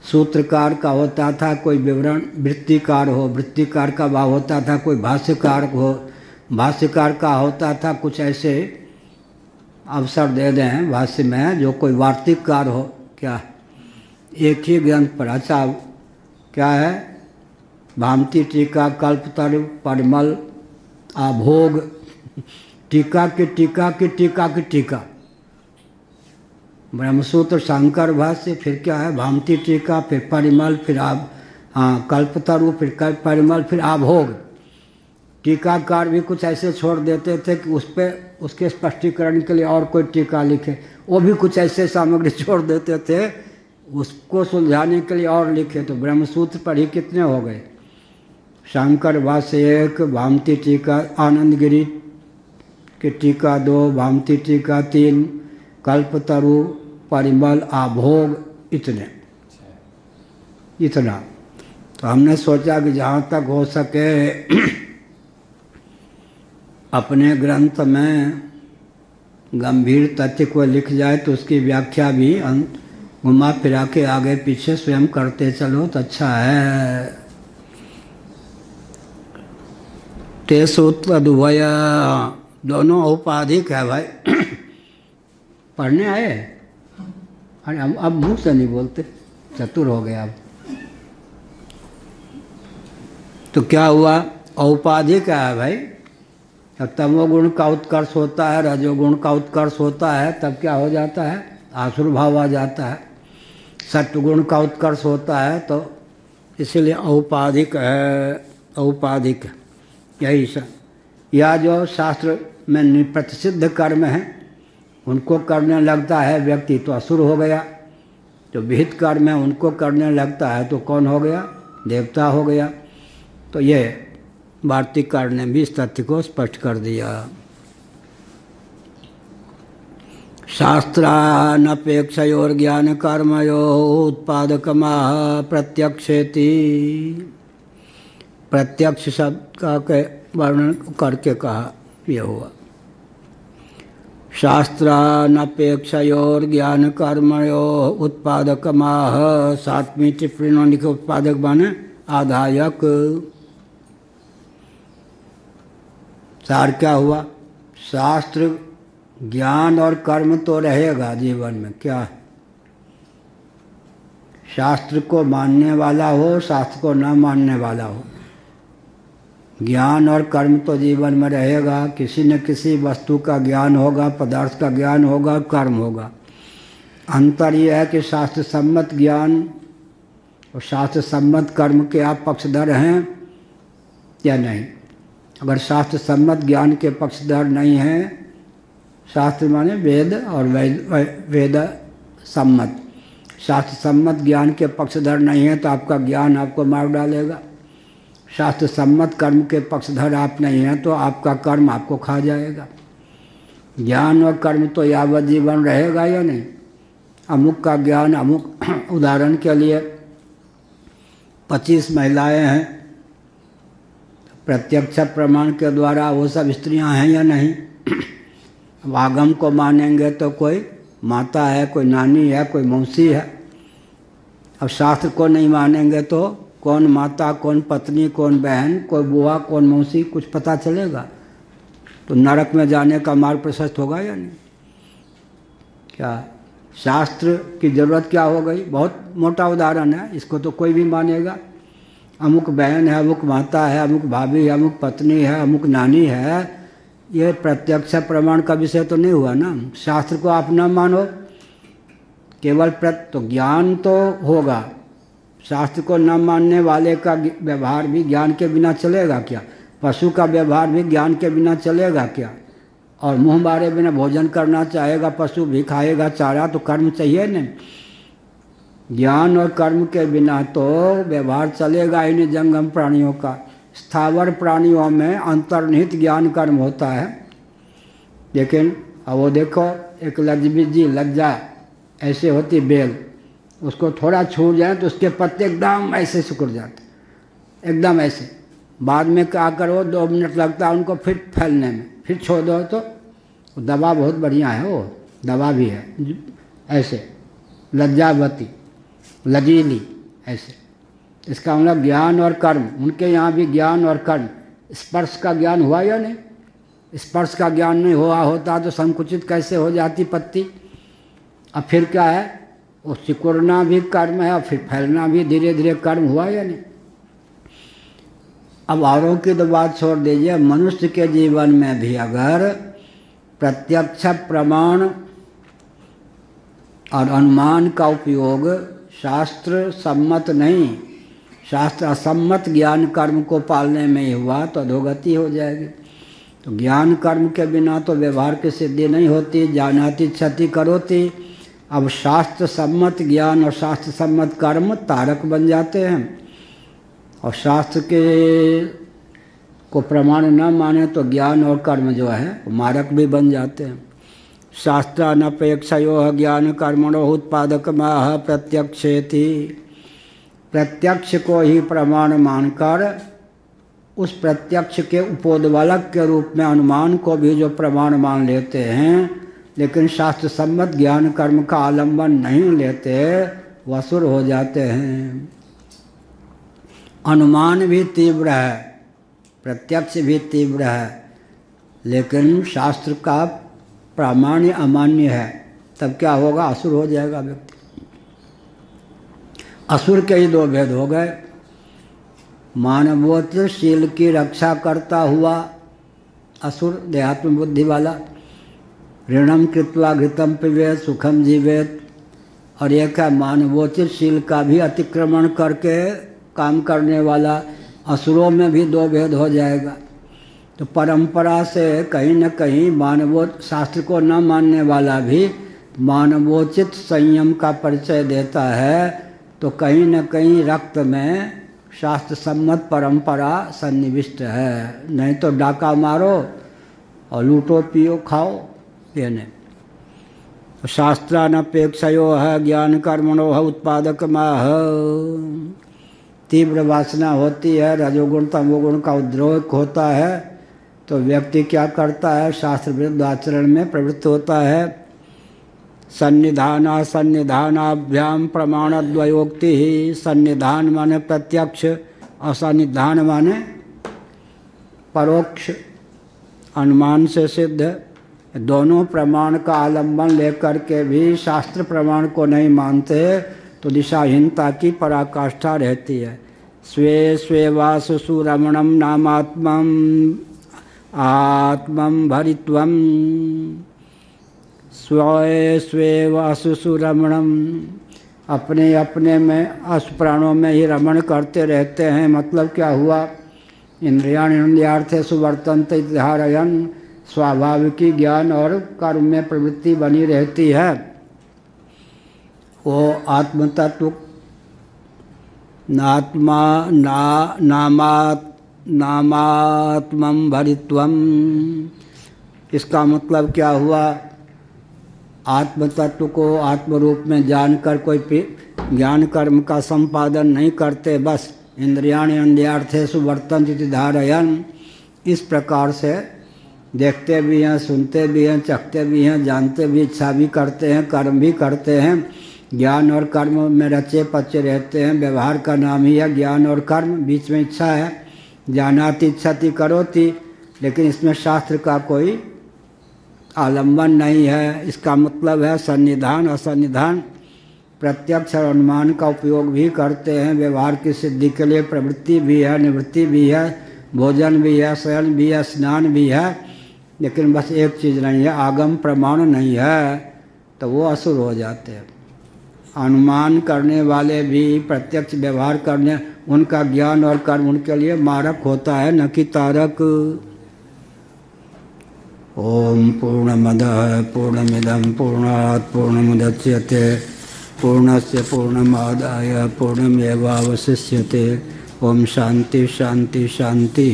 S1: सूत्रकार का होता था, कोई विवरण वृत्तिकार हो, वृत्तिकार का भाव होता था, कोई भाष्यकार हो, भाष्यकार का होता था कुछ ऐसे अवसर दे दें भाष्य में जो कोई वार्तिककार हो। क्या एक ही ग्रंथ पर, अच्छा क्या है, भामती टीका, कल्पतरु, परिमल, आभोग, टीका की टीका की टीका की टीका, ब्रह्मसूत्र शंकर भाष्य, फिर क्या है भामती टीका, फिर परिमल, फिर कल्पतरु, फिर परिमल, फिर आभोग। टीकाकार भी कुछ ऐसे छोड़ देते थे कि उस पर उसके स्पष्टीकरण के लिए और कोई टीका लिखे, वो भी कुछ ऐसे सामग्री छोड़ देते थे उसको सुलझाने के लिए और लिखे। तो ब्रह्मसूत्र पर ही कितने हो गए, शंकर भाष्य 1, भामती टीका, आनंदगिरी की टीका 2, भामती टीका 3, कल्पतरु, परिमल, आभोग, इतना। तो हमने सोचा कि जहाँ तक हो सके अपने ग्रंथ में गंभीर तथ्य को लिख जाए तो उसकी व्याख्या भी घुमा फिरा के आगे पीछे स्वयं करते चलो तो अच्छा है। तेसुत्वय दोनों औपाधिक है भाई पढ़ने आए। अरे अब मुँह से नहीं बोलते, चतुर हो गया अब। तो क्या हुआ, औपाधिक है भाई। जब तमोगुण का उत्कर्ष होता है, रजोगुण का उत्कर्ष होता है, तब क्या हो जाता है, आसुरभाव आ जाता है। सत्वगुण का उत्कर्ष होता है तो इसीलिए औपाधिक है, औपाधिक यही सब। या जो शास्त्र में प्रतिषिद्ध कर्म है उनको करने लगता है व्यक्ति तो असुर हो गया, जो विहित कर्म है उनको करने लगता है तो कौन हो गया, देवता हो गया। तो ये वार्तिककार ने भी इस तथ्य को स्पष्ट कर दिया। शास्त्रानपेक्षयोर ज्ञान कर्मयो उत्पादकमाह प्रत्यक्षेति। प्रत्यक्ष शब्द का के वर्णन करके कहा यह हुआ। शास्त्रानपेक्षयोर ज्ञान कर्मयो उत्पादकमाह, सातवीं टिप्पणी के उत्पादक बने आधायक। सार क्या हुआ, शास्त्र ज्ञान और कर्म तो रहेगा जीवन में। क्या शास्त्र को मानने वाला हो, शास्त्र को न मानने वाला हो, ज्ञान और कर्म तो जीवन में रहेगा। किसी न किसी वस्तु का ज्ञान होगा, पदार्थ का ज्ञान होगा, कर्म होगा। अंतर यह है कि शास्त्र सम्मत ज्ञान और शास्त्र सम्मत कर्म के आप पक्षधर हैं या नहीं। अगर शास्त्र सम्मत ज्ञान के पक्षधर नहीं हैं, शास्त्र माने वेद और वेद सम्मत, शास्त्र सम्मत ज्ञान के पक्षधर नहीं है तो आपका ज्ञान आपको मार डालेगा। शास्त्र सम्मत कर्म के पक्षधर आप नहीं हैं तो आपका कर्म आपको खा जाएगा। ज्ञान और कर्म तो यावत जीवन रहेगा या नहीं। अमुक का ज्ञान, अमुक उदाहरण के लिए 25 महिलाएं हैं, प्रत्यक्ष प्रमाण के द्वारा वो सब स्त्रियां हैं या नहीं। आगम को मानेंगे तो कोई माता है, कोई नानी है, कोई मौसी है। अब शास्त्र को नहीं मानेंगे तो कौन माता, कौन पत्नी, कौन बहन, कोई बुआ, कौन मौसी, कुछ पता चलेगा? तो नरक में जाने का मार्ग प्रशस्त होगा या नहीं? क्या शास्त्र की ज़रूरत क्या हो गई? बहुत मोटा उदाहरण है, इसको तो कोई भी मानेगा। अमुक बहन है, अमुक माता है, अमुक भाभी है, अमुक पत्नी है, अमुक नानी है, ये प्रत्यक्ष प्रमाण का विषय तो नहीं हुआ ना। शास्त्र को आप न मानो, केवल तो ज्ञान तो होगा। शास्त्र को न मानने वाले का व्यवहार भी ज्ञान के बिना चलेगा क्या? पशु का व्यवहार भी ज्ञान के बिना चलेगा क्या? और मुँह मारे बिना भोजन करना चाहेगा पशु भी, खाएगा चारा, तो कर्म चाहिए नहीं। ज्ञान और कर्म के बिना तो व्यवहार चलेगा ही नहीं जंगम प्राणियों का। स्थावर प्राणियों में अंतर्निहित ज्ञान कर्म होता है, लेकिन अब वो देखो एक लज्जबीजी लज्जा ऐसे होती बेल, उसको थोड़ा छू जाए तो उसके पत्ते एकदम ऐसे सिकुड़ जाते, एकदम ऐसे। बाद में क्या करो, 2 मिनट लगता है उनको फिर फैलने में, फिर छोड़ दो तो दवा बहुत बढ़िया है, वो दवा भी है ऐसे, लज्जावती, लजीली ऐसे। इसका मतलब ज्ञान और कर्म, उनके यहाँ भी ज्ञान और कर्म। स्पर्श का ज्ञान हुआ या नहीं? स्पर्श का ज्ञान नहीं हुआ होता तो संकुचित कैसे हो जाती पत्ती? अब फिर क्या है, वो सिकुड़ना भी कर्म है और फिर फैलना भी धीरे धीरे कर्म हुआ या नहीं? अब औरों की तो बात छोड़ दीजिए, मनुष्य के जीवन में भी अगर प्रत्यक्ष प्रमाण और अनुमान का उपयोग शास्त्र सम्मत नहीं, शास्त्र असम्मत ज्ञान कर्म को पालने में ही हुआ तो अधोगति हो जाएगी। तो ज्ञान कर्म के बिना तो व्यवहार की सिद्धि नहीं होती, जानाति क्षति करोति। अब शास्त्र सम्मत ज्ञान और शास्त्र सम्मत कर्म तारक बन जाते हैं, और शास्त्र के को प्रमाण न माने तो ज्ञान और कर्म जो है वो मारक भी बन जाते हैं। शास्त्रानपेक्षयो ज्ञान कर्मणो उत्पादकमाह प्रत्यक्षेति। प्रत्यक्ष को ही प्रमाण मानकर उस प्रत्यक्ष के उपोद्बलक के रूप में अनुमान को भी जो प्रमाण मान लेते हैं, लेकिन शास्त्र सम्मत ज्ञान कर्म का आलंबन नहीं लेते, वो असुर हो जाते हैं। अनुमान भी तीव्र है, प्रत्यक्ष भी तीव्र है, लेकिन शास्त्र का प्रामाण्य अमान्य है, तब क्या होगा? असुर हो जाएगा व्यक्ति। असुर के ही 2 भेद हो गए, मानवोचित की रक्षा करता हुआ असुर देहात्म बुद्धि वाला, ऋणम कृत्वा घृतम पिबेत सुखम जीवेत, और एक है मानवोचित शील का भी अतिक्रमण करके काम करने वाला। असुरों में भी 2 भेद हो जाएगा। तो परंपरा से कहीं न कहीं शास्त्र को न मानने वाला भी मानवोचित संयम का परिचय देता है, तो कहीं न कहीं रक्त में शास्त्र सम्मत परंपरा सन्निविष्ट है। नहीं तो डाका मारो और लूटो पियो खाओ, ये नहीं। शास्त्रानपेक्षयो है ज्ञान कर्मणो है उत्पादकमाह। तीव्र वासना होती है, रजोगुण तमोगुण का उद्रेक होता है, तो व्यक्ति क्या करता है? शास्त्र विरुद्ध आचरण में प्रवृत्त होता है। सन्निधानाभ्याम प्रमाणद्वयोक्ति ही। सन्निधान माने प्रत्यक्ष और सन्निधान माने परोक्ष, अनुमान से सिद्ध। दोनों प्रमाण का आलंबन लेकर के भी शास्त्र प्रमाण को नहीं मानते तो दिशाहीनता की पराकाष्ठा रहती है। स्वे स्वेवासु सुरमणम नामात्मम आत्मम भरित्वम। स्वे स्वेवासु सुरमणम, अपने अपने में अस प्राणों में ही रमण करते रहते हैं। मतलब क्या हुआ? इंद्रियार्थेषु वर्तन्ते धारयन्। स्वाभाविकी ज्ञान और कर्म में प्रवृत्ति बनी रहती है। वो आत्मतत्व नामात्मम भरित्वम। इसका मतलब क्या हुआ? आत्मतत्व को आत्मरूप में जानकर कोई ज्ञान कर्म का संपादन नहीं करते, बस इंद्रियार्थेषु वर्तन्ते धारयन्। इस प्रकार से देखते भी हैं, सुनते भी हैं, चखते भी हैं, जानते भी, इच्छा भी करते हैं, कर्म भी करते हैं, ज्ञान और कर्म में रचे पचे रहते हैं। व्यवहार का नाम ही है ज्ञान और कर्म। बीच में इच्छा है, जानाति इच्छति करोति, लेकिन इसमें शास्त्र का कोई आलम्बन नहीं है। इसका मतलब है सन्निधान असन्निधान। प्रत्यक्ष और अनुमान का उपयोग भी करते हैं। व्यवहार की सिद्धि के लिए प्रवृत्ति भी है, निवृत्ति भी है, भोजन भी है, शयन भी है, स्नान भी है, लेकिन बस एक चीज़ नहीं है, आगम प्रमाण नहीं है, तो वो असुर हो जाते हैं। अनुमान करने वाले भी, प्रत्यक्ष व्यवहार करने, उनका ज्ञान और कर्म उनके लिए मारक होता है, न कि तारक। ओम पूर्णमदः पूर्णमिदं पूर्णात् पूर्णमुदच्यते पूर्णस्य पूर्णमादाय पूर्णमेवावशिष्यते। ओम शांति शांति शांति।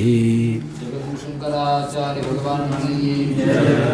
S3: शंकराचार्य भगवान की जय।